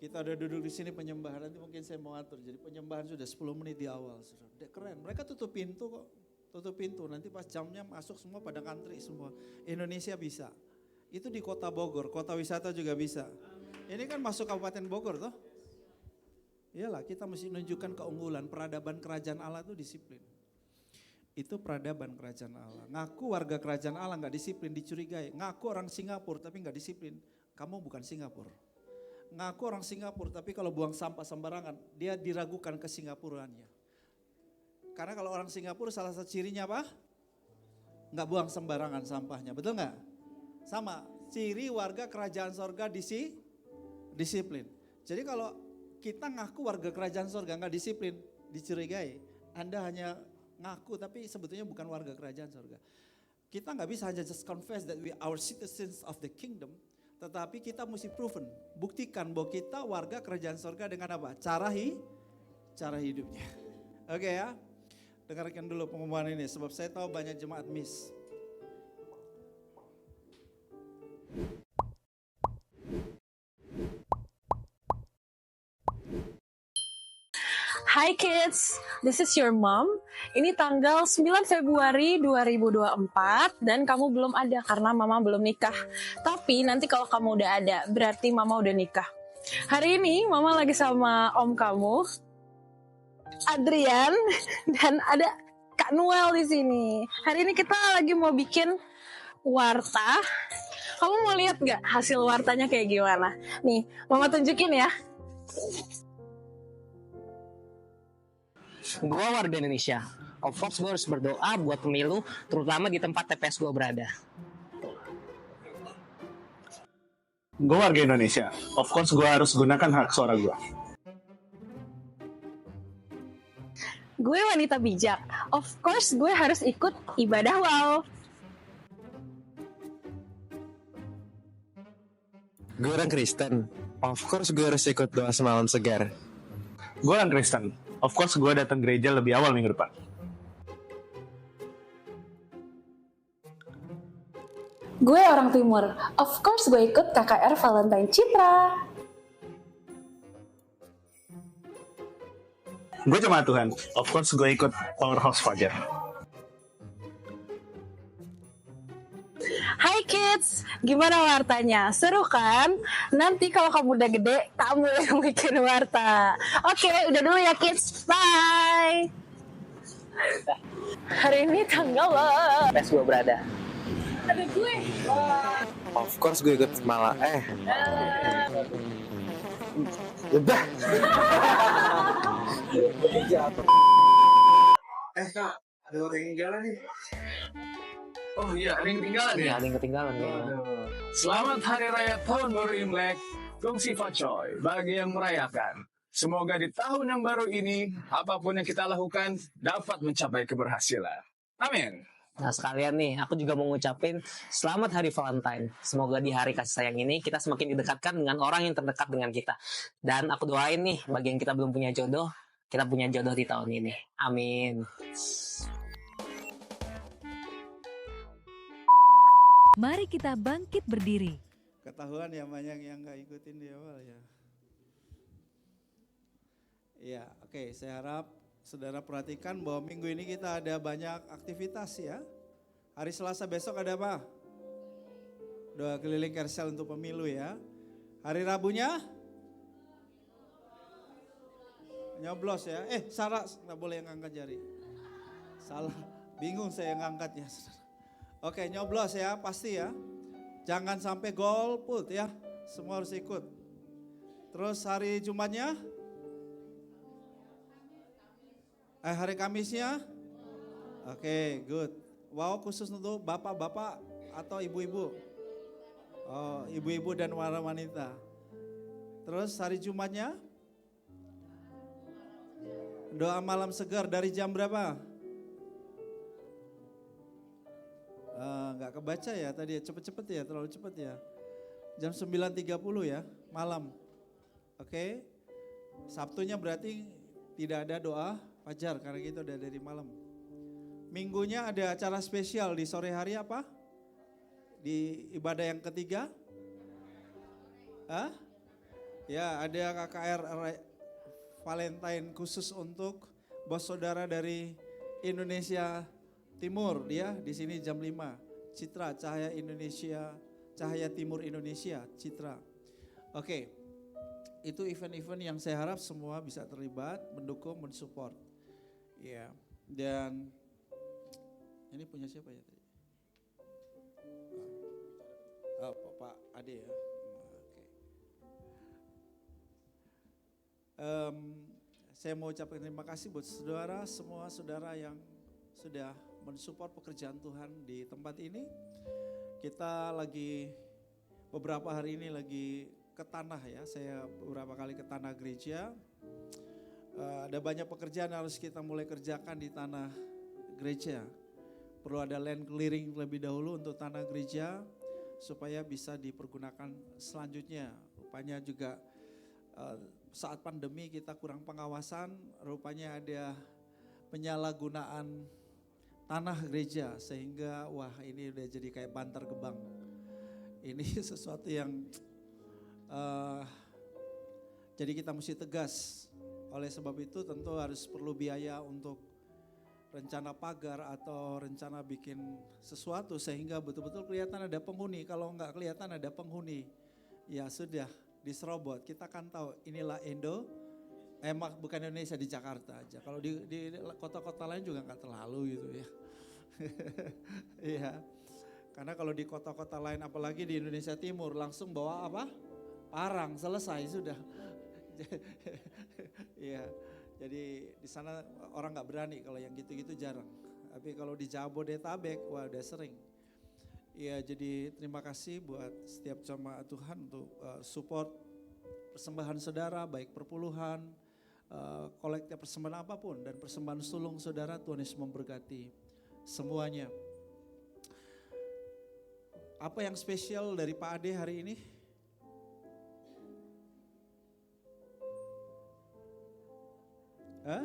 Kita udah duduk di sini penyembahan, nanti mungkin saya mau atur. Jadi penyembahan sudah 10 menit di awal. Saudara. Keren, mereka tutup pintu kok. Tutup pintu, nanti pas jamnya masuk semua pada ngantri semua. Indonesia bisa. Itu di kota Bogor, kota wisata juga bisa. Ini kan masuk Kabupaten Bogor toh. Iyalah, kita mesti menunjukkan keunggulan. Peradaban kerajaan Allah itu disiplin. Itu peradaban kerajaan Allah. Ngaku warga kerajaan Allah gak disiplin, dicurigai. Ngaku orang Singapura tapi gak disiplin. Kamu bukan Singapura. Ngaku orang Singapura tapi kalau buang sampah sembarangan, dia diragukan ke Singapuranya. Karena kalau orang Singapura salah satu cirinya apa? Gak buang sembarangan sampahnya, betul gak? Sama, ciri warga kerajaan sorga disiplin. Jadi kalau kita ngaku warga kerajaan sorga gak disiplin, dicurigai. Anda hanya ngaku tapi sebetulnya bukan warga kerajaan sorga. kita nggak bisa hanya just confess that we are citizens of the kingdom, tetapi kita mesti proven, buktikan bahwa kita warga kerajaan surga dengan apa? Cara hidupnya. Oke ya, dengarkan dulu pengumuman ini sebab saya tahu banyak jemaat miss. Hi kids, this is your mom. Ini tanggal 9 Februari 2024 dan kamu belum ada karena mama belum nikah. Tapi nanti kalau kamu udah ada, berarti mama udah nikah. Hari ini mama lagi sama om kamu, Adrian, dan ada Kak Noel di sini. Hari ini kita lagi mau bikin warta. Kamu mau lihat nggak hasil wartanya kayak gimana? Nih, mama tunjukin ya. Gue warga Indonesia. Of course gue harus berdoa buat pemilu, terutama di tempat TPS gue berada. Gue warga Indonesia. Of course gue harus gunakan hak suara gue. Gue wanita bijak. Of course gue harus ikut ibadah wow. Gue orang Kristen. Of course gue harus ikut doa semalam segar. Gue orang Kristen. Of course gue datang gereja lebih awal minggu depan. Gue orang Timur. Of course gue ikut KKR Valentine Citra. Gue jemaat Tuhan. Of course gue ikut Powerhouse Fajar. Hai kids, gimana wartanya? Seru kan? Nanti kalau kamu udah gede, kamu yang bikin warta. Oke, udah dulu ya kids. Bye. Hari ini tanggal TPS gue berada. ada gue. Of course gue ikut malah udah. Kak, ada orang yang jalan nih. Oh iya, ada yang ketinggalan ya? Ada yang ketinggalan ya. Selamat Hari Raya Tahun Baru Imlek, Gong Sifa Choy, bagi yang merayakan. Semoga di tahun yang baru ini, apapun yang kita lakukan dapat mencapai keberhasilan. Amin. Nah sekalian nih, aku juga mau ngucapin selamat Hari Valentine. Semoga di hari kasih sayang ini kita semakin didekatkan dengan orang yang terdekat dengan kita. Dan aku doain nih, bagi yang kita belum punya jodoh, kita punya jodoh di tahun ini. Amin. Mari kita bangkit berdiri. Ketahuan ya banyak yang nggak ikutin di awal ya. Iya, oke. Saya harap saudara perhatikan bahwa minggu ini kita ada banyak aktivitas ya. Hari Selasa besok ada apa? Doa keliling Kersel untuk pemilu ya. Hari Rabunya? Nyoblos ya. Sarah nggak boleh yang angkat jari. Salah, bingung saya yang angkatnya. Oke, nyoblos ya, pasti ya. Jangan sampai golput ya, semua harus ikut. Terus hari Jumatnya? Hari Kamisnya? Oke, good. Wow, khusus untuk bapak-bapak atau ibu-ibu? Oh, ibu-ibu dan wanita. Terus hari Jumatnya? Doa malam segar dari jam berapa? Nggak kebaca ya tadi ya, cepet-cepet ya, terlalu cepet ya. Jam 9.30 ya, malam. Oke. Sabtunya berarti tidak ada doa fajar karena kita udah dari malam. Minggunya ada acara spesial di sore hari apa? Di ibadah yang ketiga? Ya, ada KKR Valentine khusus untuk bos saudara dari Indonesia Timur dia di sini jam 5. Citra Cahaya Indonesia, Cahaya Timur Indonesia, Citra. Oke. Itu event-event yang saya harap semua bisa terlibat, mendukung, mensupport. Ya. Dan ini punya siapa ya tadi? Pak Ade ya. Oke. Saya mau ucapkan terima kasih buat saudara, semua saudara yang sudah mensupport pekerjaan Tuhan di tempat ini. Kita lagi beberapa hari ini lagi ke tanah ya. Saya beberapa kali ke tanah gereja. Ada banyak pekerjaan yang harus kita mulai kerjakan di tanah gereja. perlu ada land clearing terlebih dahulu untuk tanah gereja supaya bisa dipergunakan selanjutnya. Rupanya juga saat pandemi kita kurang pengawasan, rupanya ada penyalahgunaan tanah gereja sehingga wah ini udah jadi kayak Bantar Gebang. Ini sesuatu yang jadi kita mesti tegas. Oleh sebab itu tentu harus perlu biaya untuk rencana pagar atau rencana bikin sesuatu sehingga betul-betul kelihatan ada penghuni. Kalau nggak kelihatan ada penghuni, ya sudah diserobot. Kita kan tahu inilah bukan Indonesia, di Jakarta aja. Kalau di kota-kota lain juga nggak terlalu gitu ya. Iya. Karena kalau di kota-kota lain apalagi di Indonesia Timur langsung bawa apa? Parang, selesai sudah. Iya. Jadi di sana orang nggak berani, kalau yang gitu-gitu jarang. Tapi kalau di Jabodetabek, wah udah sering. Iya, jadi terima kasih buat setiap jemaat Tuhan untuk support persembahan saudara, baik perpuluhan, kolektif persembahan apapun, dan persembahan sulung saudara. Tuhan Yesus memberkati semuanya. Apa yang spesial dari Pak Ade hari ini? Hah?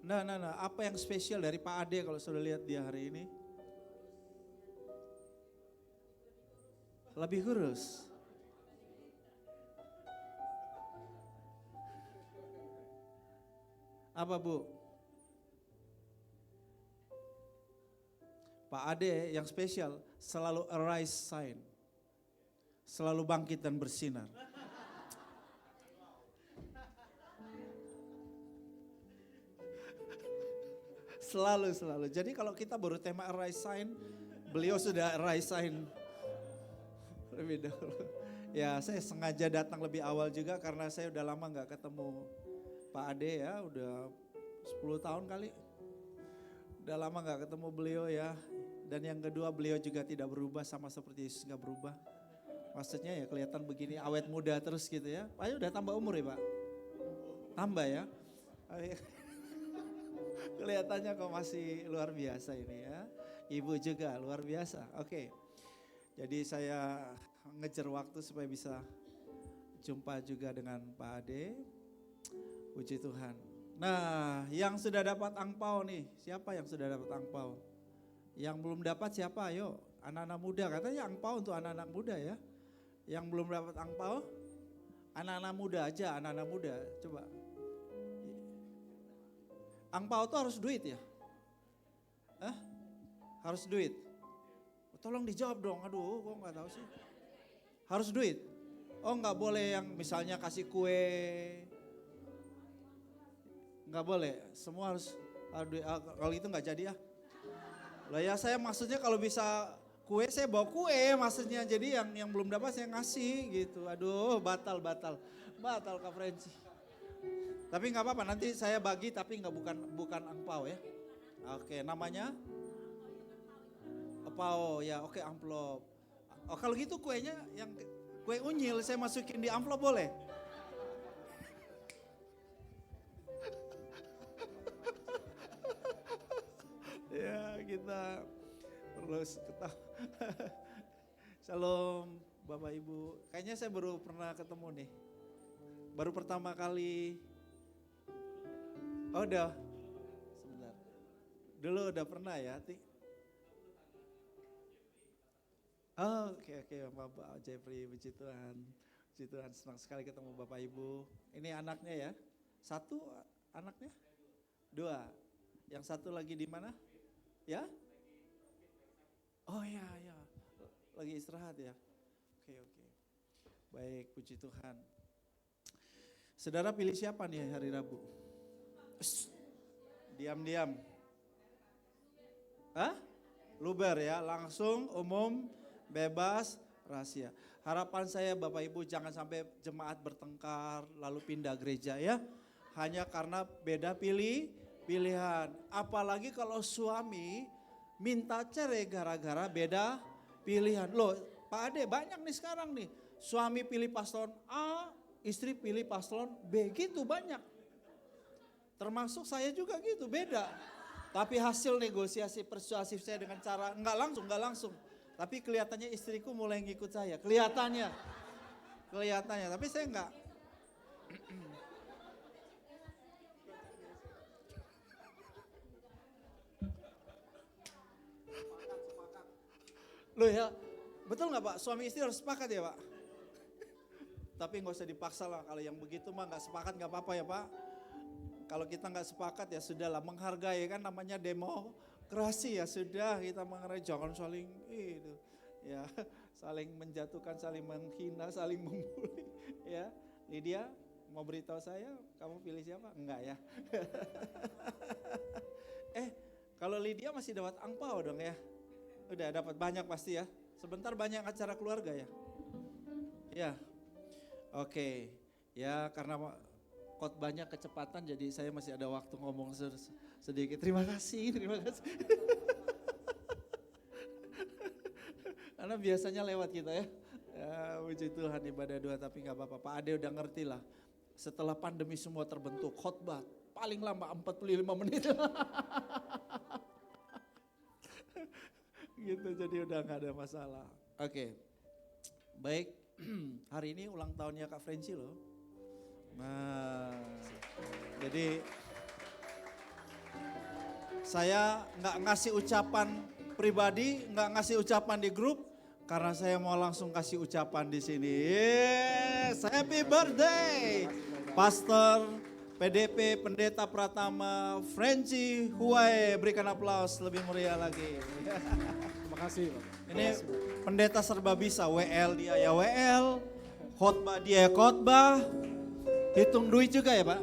Nah, apa yang spesial dari Pak Ade kalau sudah lihat dia hari ini? Lebih kurus. Apa Bu? Pak Ade yang spesial selalu arise sign. Selalu bangkit dan bersinar. Selalu. Jadi kalau kita baru tema arise sign, beliau sudah arise sign lebih dahulu. Ya, saya sengaja datang lebih awal juga karena saya udah lama gak ketemu Pak Ade ya, udah 10 tahun kali. Udah lama gak ketemu beliau ya. Dan yang kedua, beliau juga tidak berubah sama seperti Yesus gak berubah. Maksudnya ya kelihatan begini awet muda terus gitu ya. Pak udah tambah umur ya Pak? Tambah ya? Kelihatannya kok masih luar biasa ini ya. Ibu juga luar biasa. Oke. Jadi saya ngejar waktu supaya bisa jumpa juga dengan Pak Ade. Puji Tuhan. Nah, yang sudah dapat angpau nih. Siapa yang sudah dapat angpau? Yang belum dapat siapa? Ayo, anak-anak muda. Katanya angpau untuk anak-anak muda ya. Yang belum dapat angpau, anak-anak muda aja, anak-anak muda. Coba. Angpau tuh harus duit ya? Hah? Harus duit? Tolong dijawab dong, aduh kok gak tahu sih. Harus duit? Oh gak boleh yang misalnya kasih kue. Gak boleh, semua harus duit. Kalau itu gak jadi ya. Lah ya saya maksudnya kalau bisa kue saya bawa kue maksudnya. Jadi yang belum dapat saya ngasih gitu. Aduh batal Kak Frenzy. Tapi nggak apa-apa, nanti saya bagi tapi bukan angpau ya. Oke, namanya? Angpau ya, oke amplop. Oh kalau gitu kuenya yang kue unyil saya masukin di amplop boleh? Ya kita terus ketawa. Shalom Bapak Ibu. Kayaknya saya baru pernah ketemu nih. Baru pertama kali. Oh udah, sebentar. Dulu udah pernah ya, Oh oke, Bapak Jeffrey, puji Tuhan. Puji Tuhan, senang sekali ketemu Bapak Ibu. Ini anaknya ya, satu anaknya? Dua, yang satu lagi di mana? Ya? Oh ya, lagi istirahat ya. Oke. Baik, puji Tuhan. Saudara pilih siapa nih hari Rabu? Diam-diam. Hah? Luber ya, langsung umum, bebas, rahasia. Harapan saya Bapak Ibu jangan sampai jemaat bertengkar lalu pindah gereja ya. Hanya karena beda pilihan. Apalagi kalau suami minta cerai gara-gara beda pilihan. Loh Pak Ade banyak nih sekarang nih. Suami pilih paslon A, istri pilih paslon B, gitu banyak. Termasuk saya juga gitu, beda. Tapi hasil negosiasi persuasif saya dengan cara nggak langsung. Tapi kelihatannya istriku mulai ngikut saya. Kelihatannya. Tapi saya nggak. Loh ya, betul nggak Pak? Suami istri harus sepakat ya Pak? Tapi nggak usah dipaksa lah. Kalau yang begitu mah nggak sepakat nggak apa-apa ya Pak. Kalau kita nggak sepakat ya sudahlah, menghargai kan namanya demokrasi ya sudah, kita menghargai, jangan saling itu ya, saling menjatuhkan, saling menghina, saling membuli ya. Lydia mau beritahu saya kamu pilih siapa? Enggak ya. Kalau Lydia masih dapat angpau dong ya. Udah dapat banyak pasti ya. Sebentar banyak acara keluarga ya. Ya. Oke. Ya karena khotbahnya kecepatan jadi saya masih ada waktu ngomong sedikit. Terima kasih. Karena biasanya lewat kita ya. Ya puji Tuhan ibadah doa tapi gak apa-apa. Pak Ade udah ngerti lah. Setelah pandemi semua terbentuk khotbah paling lama 45 menit. Gitu jadi udah gak ada masalah. Oke. Baik. Hari ini ulang tahunnya Kak Frenzy loh. Nah, jadi saya nggak ngasih ucapan pribadi, nggak ngasih ucapan di grup, karena saya mau langsung kasih ucapan di sini. Yes, happy birthday, Pastor PDP Pendeta Pratama Frenzy Huwae. Berikan aplaus lebih meriah lagi. Terima kasih Pak. Ini pendeta serba bisa, WL dia ya WL, khotbah dia ya khotbah. Hitung duit juga ya Pak?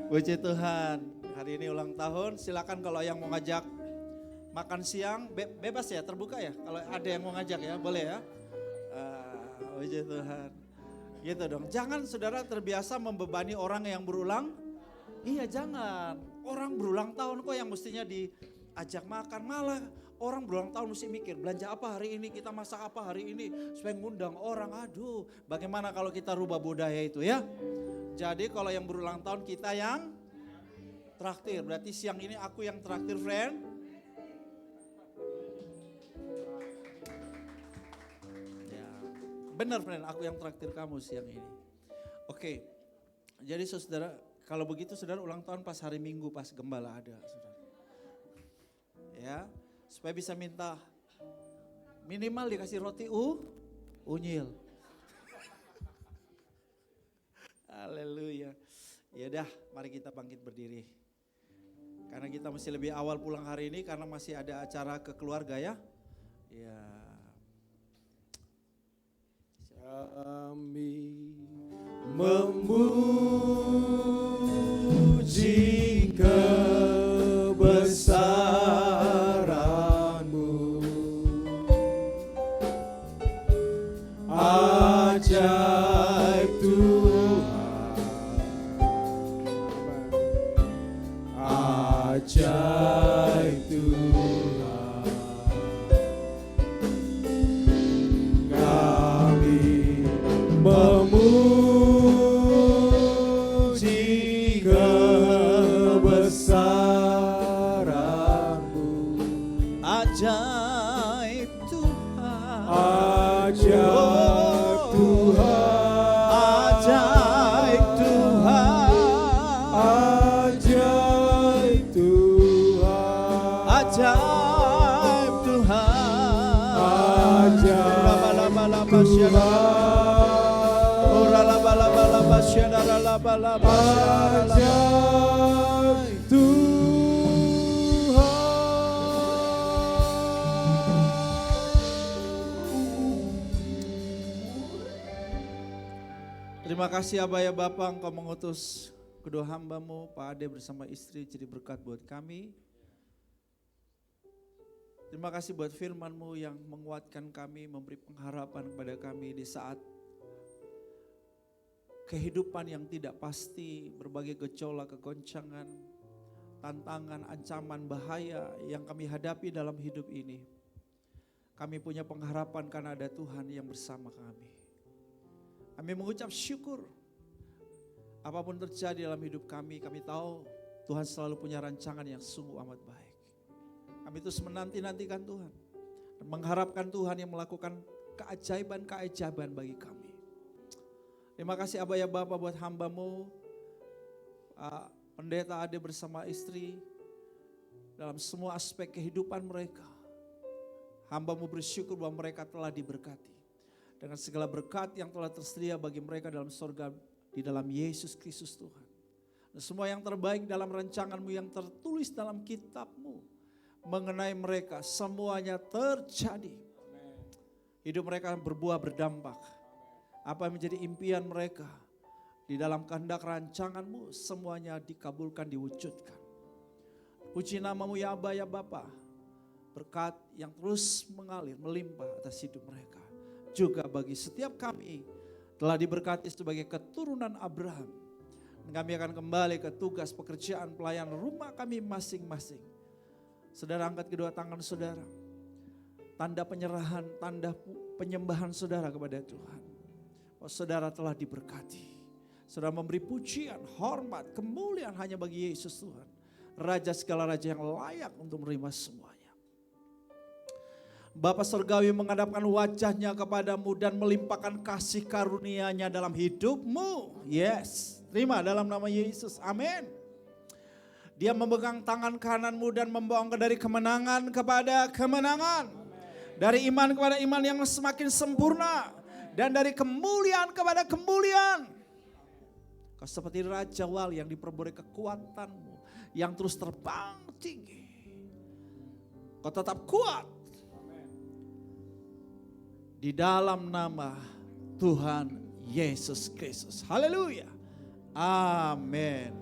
Puji Tuhan, hari ini ulang tahun, silakan kalau yang mau ngajak makan siang, bebas ya, terbuka ya? Kalau ada yang mau ngajak ya, boleh ya? Puji Tuhan. Gitu dong, jangan saudara terbiasa membebani orang yang berulang. Iya jangan, orang berulang tahun kok yang mestinya diajak makan, malah orang berulang tahun mesti mikir belanja apa hari ini, kita masak apa hari ini supaya ngundang orang. Aduh, bagaimana kalau kita rubah budaya itu ya? Jadi kalau yang berulang tahun kita yang traktir. Berarti siang ini aku yang traktir, friend. Ya, benar friend, aku yang traktir kamu siang ini. Oke. Jadi saudara, kalau begitu saudara ulang tahun pas hari Minggu, pas gembala ada, saudara. Ya. Supaya bisa minta minimal dikasih roti unyil. Haleluya. Ya dah, mari kita bangkit berdiri. Karena kita masih lebih awal pulang hari ini karena masih ada acara ke keluarga ya. Ya. Kami memuji kebesaran-Mu, ajaib Tuhan, ajaib Tuhan. Kami memuji kebesaran-Mu, Ajaib Tuhan, ajaib Tuhan, ajaib Tuhan, ajaib Tuhan, ajaib Tuhan, ajaib ajaib Terima kasih Abah ya Bapa, Engkau mengutus kedua hamba-Mu, Pak Ade bersama istri jadi berkat buat kami. Terima kasih buat firman-Mu yang menguatkan kami, memberi pengharapan kepada kami di saat kehidupan yang tidak pasti, berbagai gejolak, kegoncangan, tantangan, ancaman, bahaya yang kami hadapi dalam hidup ini. Kami punya pengharapan karena ada Tuhan yang bersama kami. Kami mengucap syukur Apapun terjadi dalam hidup kami tahu Tuhan selalu punya rancangan yang sungguh amat baik. Kami terus menanti-nantikan Tuhan dan mengharapkan Tuhan yang melakukan keajaiban-keajaiban bagi kami. Terima kasih Abah ya Bapa buat hamba-Mu, Pendeta Ade bersama istri, dalam semua aspek kehidupan mereka. Hamba-Mu bersyukur bahwa mereka telah diberkati dengan segala berkat yang telah tersedia bagi mereka dalam surga di dalam Yesus Kristus Tuhan. Dan semua yang terbaik dalam rancangan-Mu yang tertulis dalam kitab-Mu mengenai mereka semuanya terjadi. Hidup mereka berbuah berdampak. Apa yang menjadi impian mereka di dalam kehendak rancangan-Mu semuanya dikabulkan, diwujudkan. Puji nama-Mu ya Aba ya Bapa. Berkat yang terus mengalir, melimpah atas hidup mereka. Juga bagi setiap kami telah diberkati sebagai keturunan Abraham. Dan kami akan kembali ke tugas pekerjaan pelayanan rumah kami masing-masing. Saudara angkat kedua tangan saudara. Tanda penyerahan, tanda penyembahan saudara kepada Tuhan. Oh, saudara telah diberkati. Saudara memberi pujian, hormat, kemuliaan hanya bagi Yesus Tuhan. Raja segala raja yang layak untuk menerima semuanya. Bapa Surgawi menghadapkan wajahnya kepadamu dan melimpahkan kasih karunia-Nya dalam hidupmu. Yes, terima dalam nama Yesus. Amin. Dia memegang tangan kananmu dan membawa engkau dari kemenangan kepada kemenangan. Dari iman kepada iman yang semakin sempurna. Dan dari kemuliaan kepada kemuliaan. Kau seperti Raja Wali yang diperboleh kekuatanmu. Yang terus terbang tinggi. Kau tetap kuat. Di dalam nama Tuhan Yesus Kristus. Haleluya. Amin.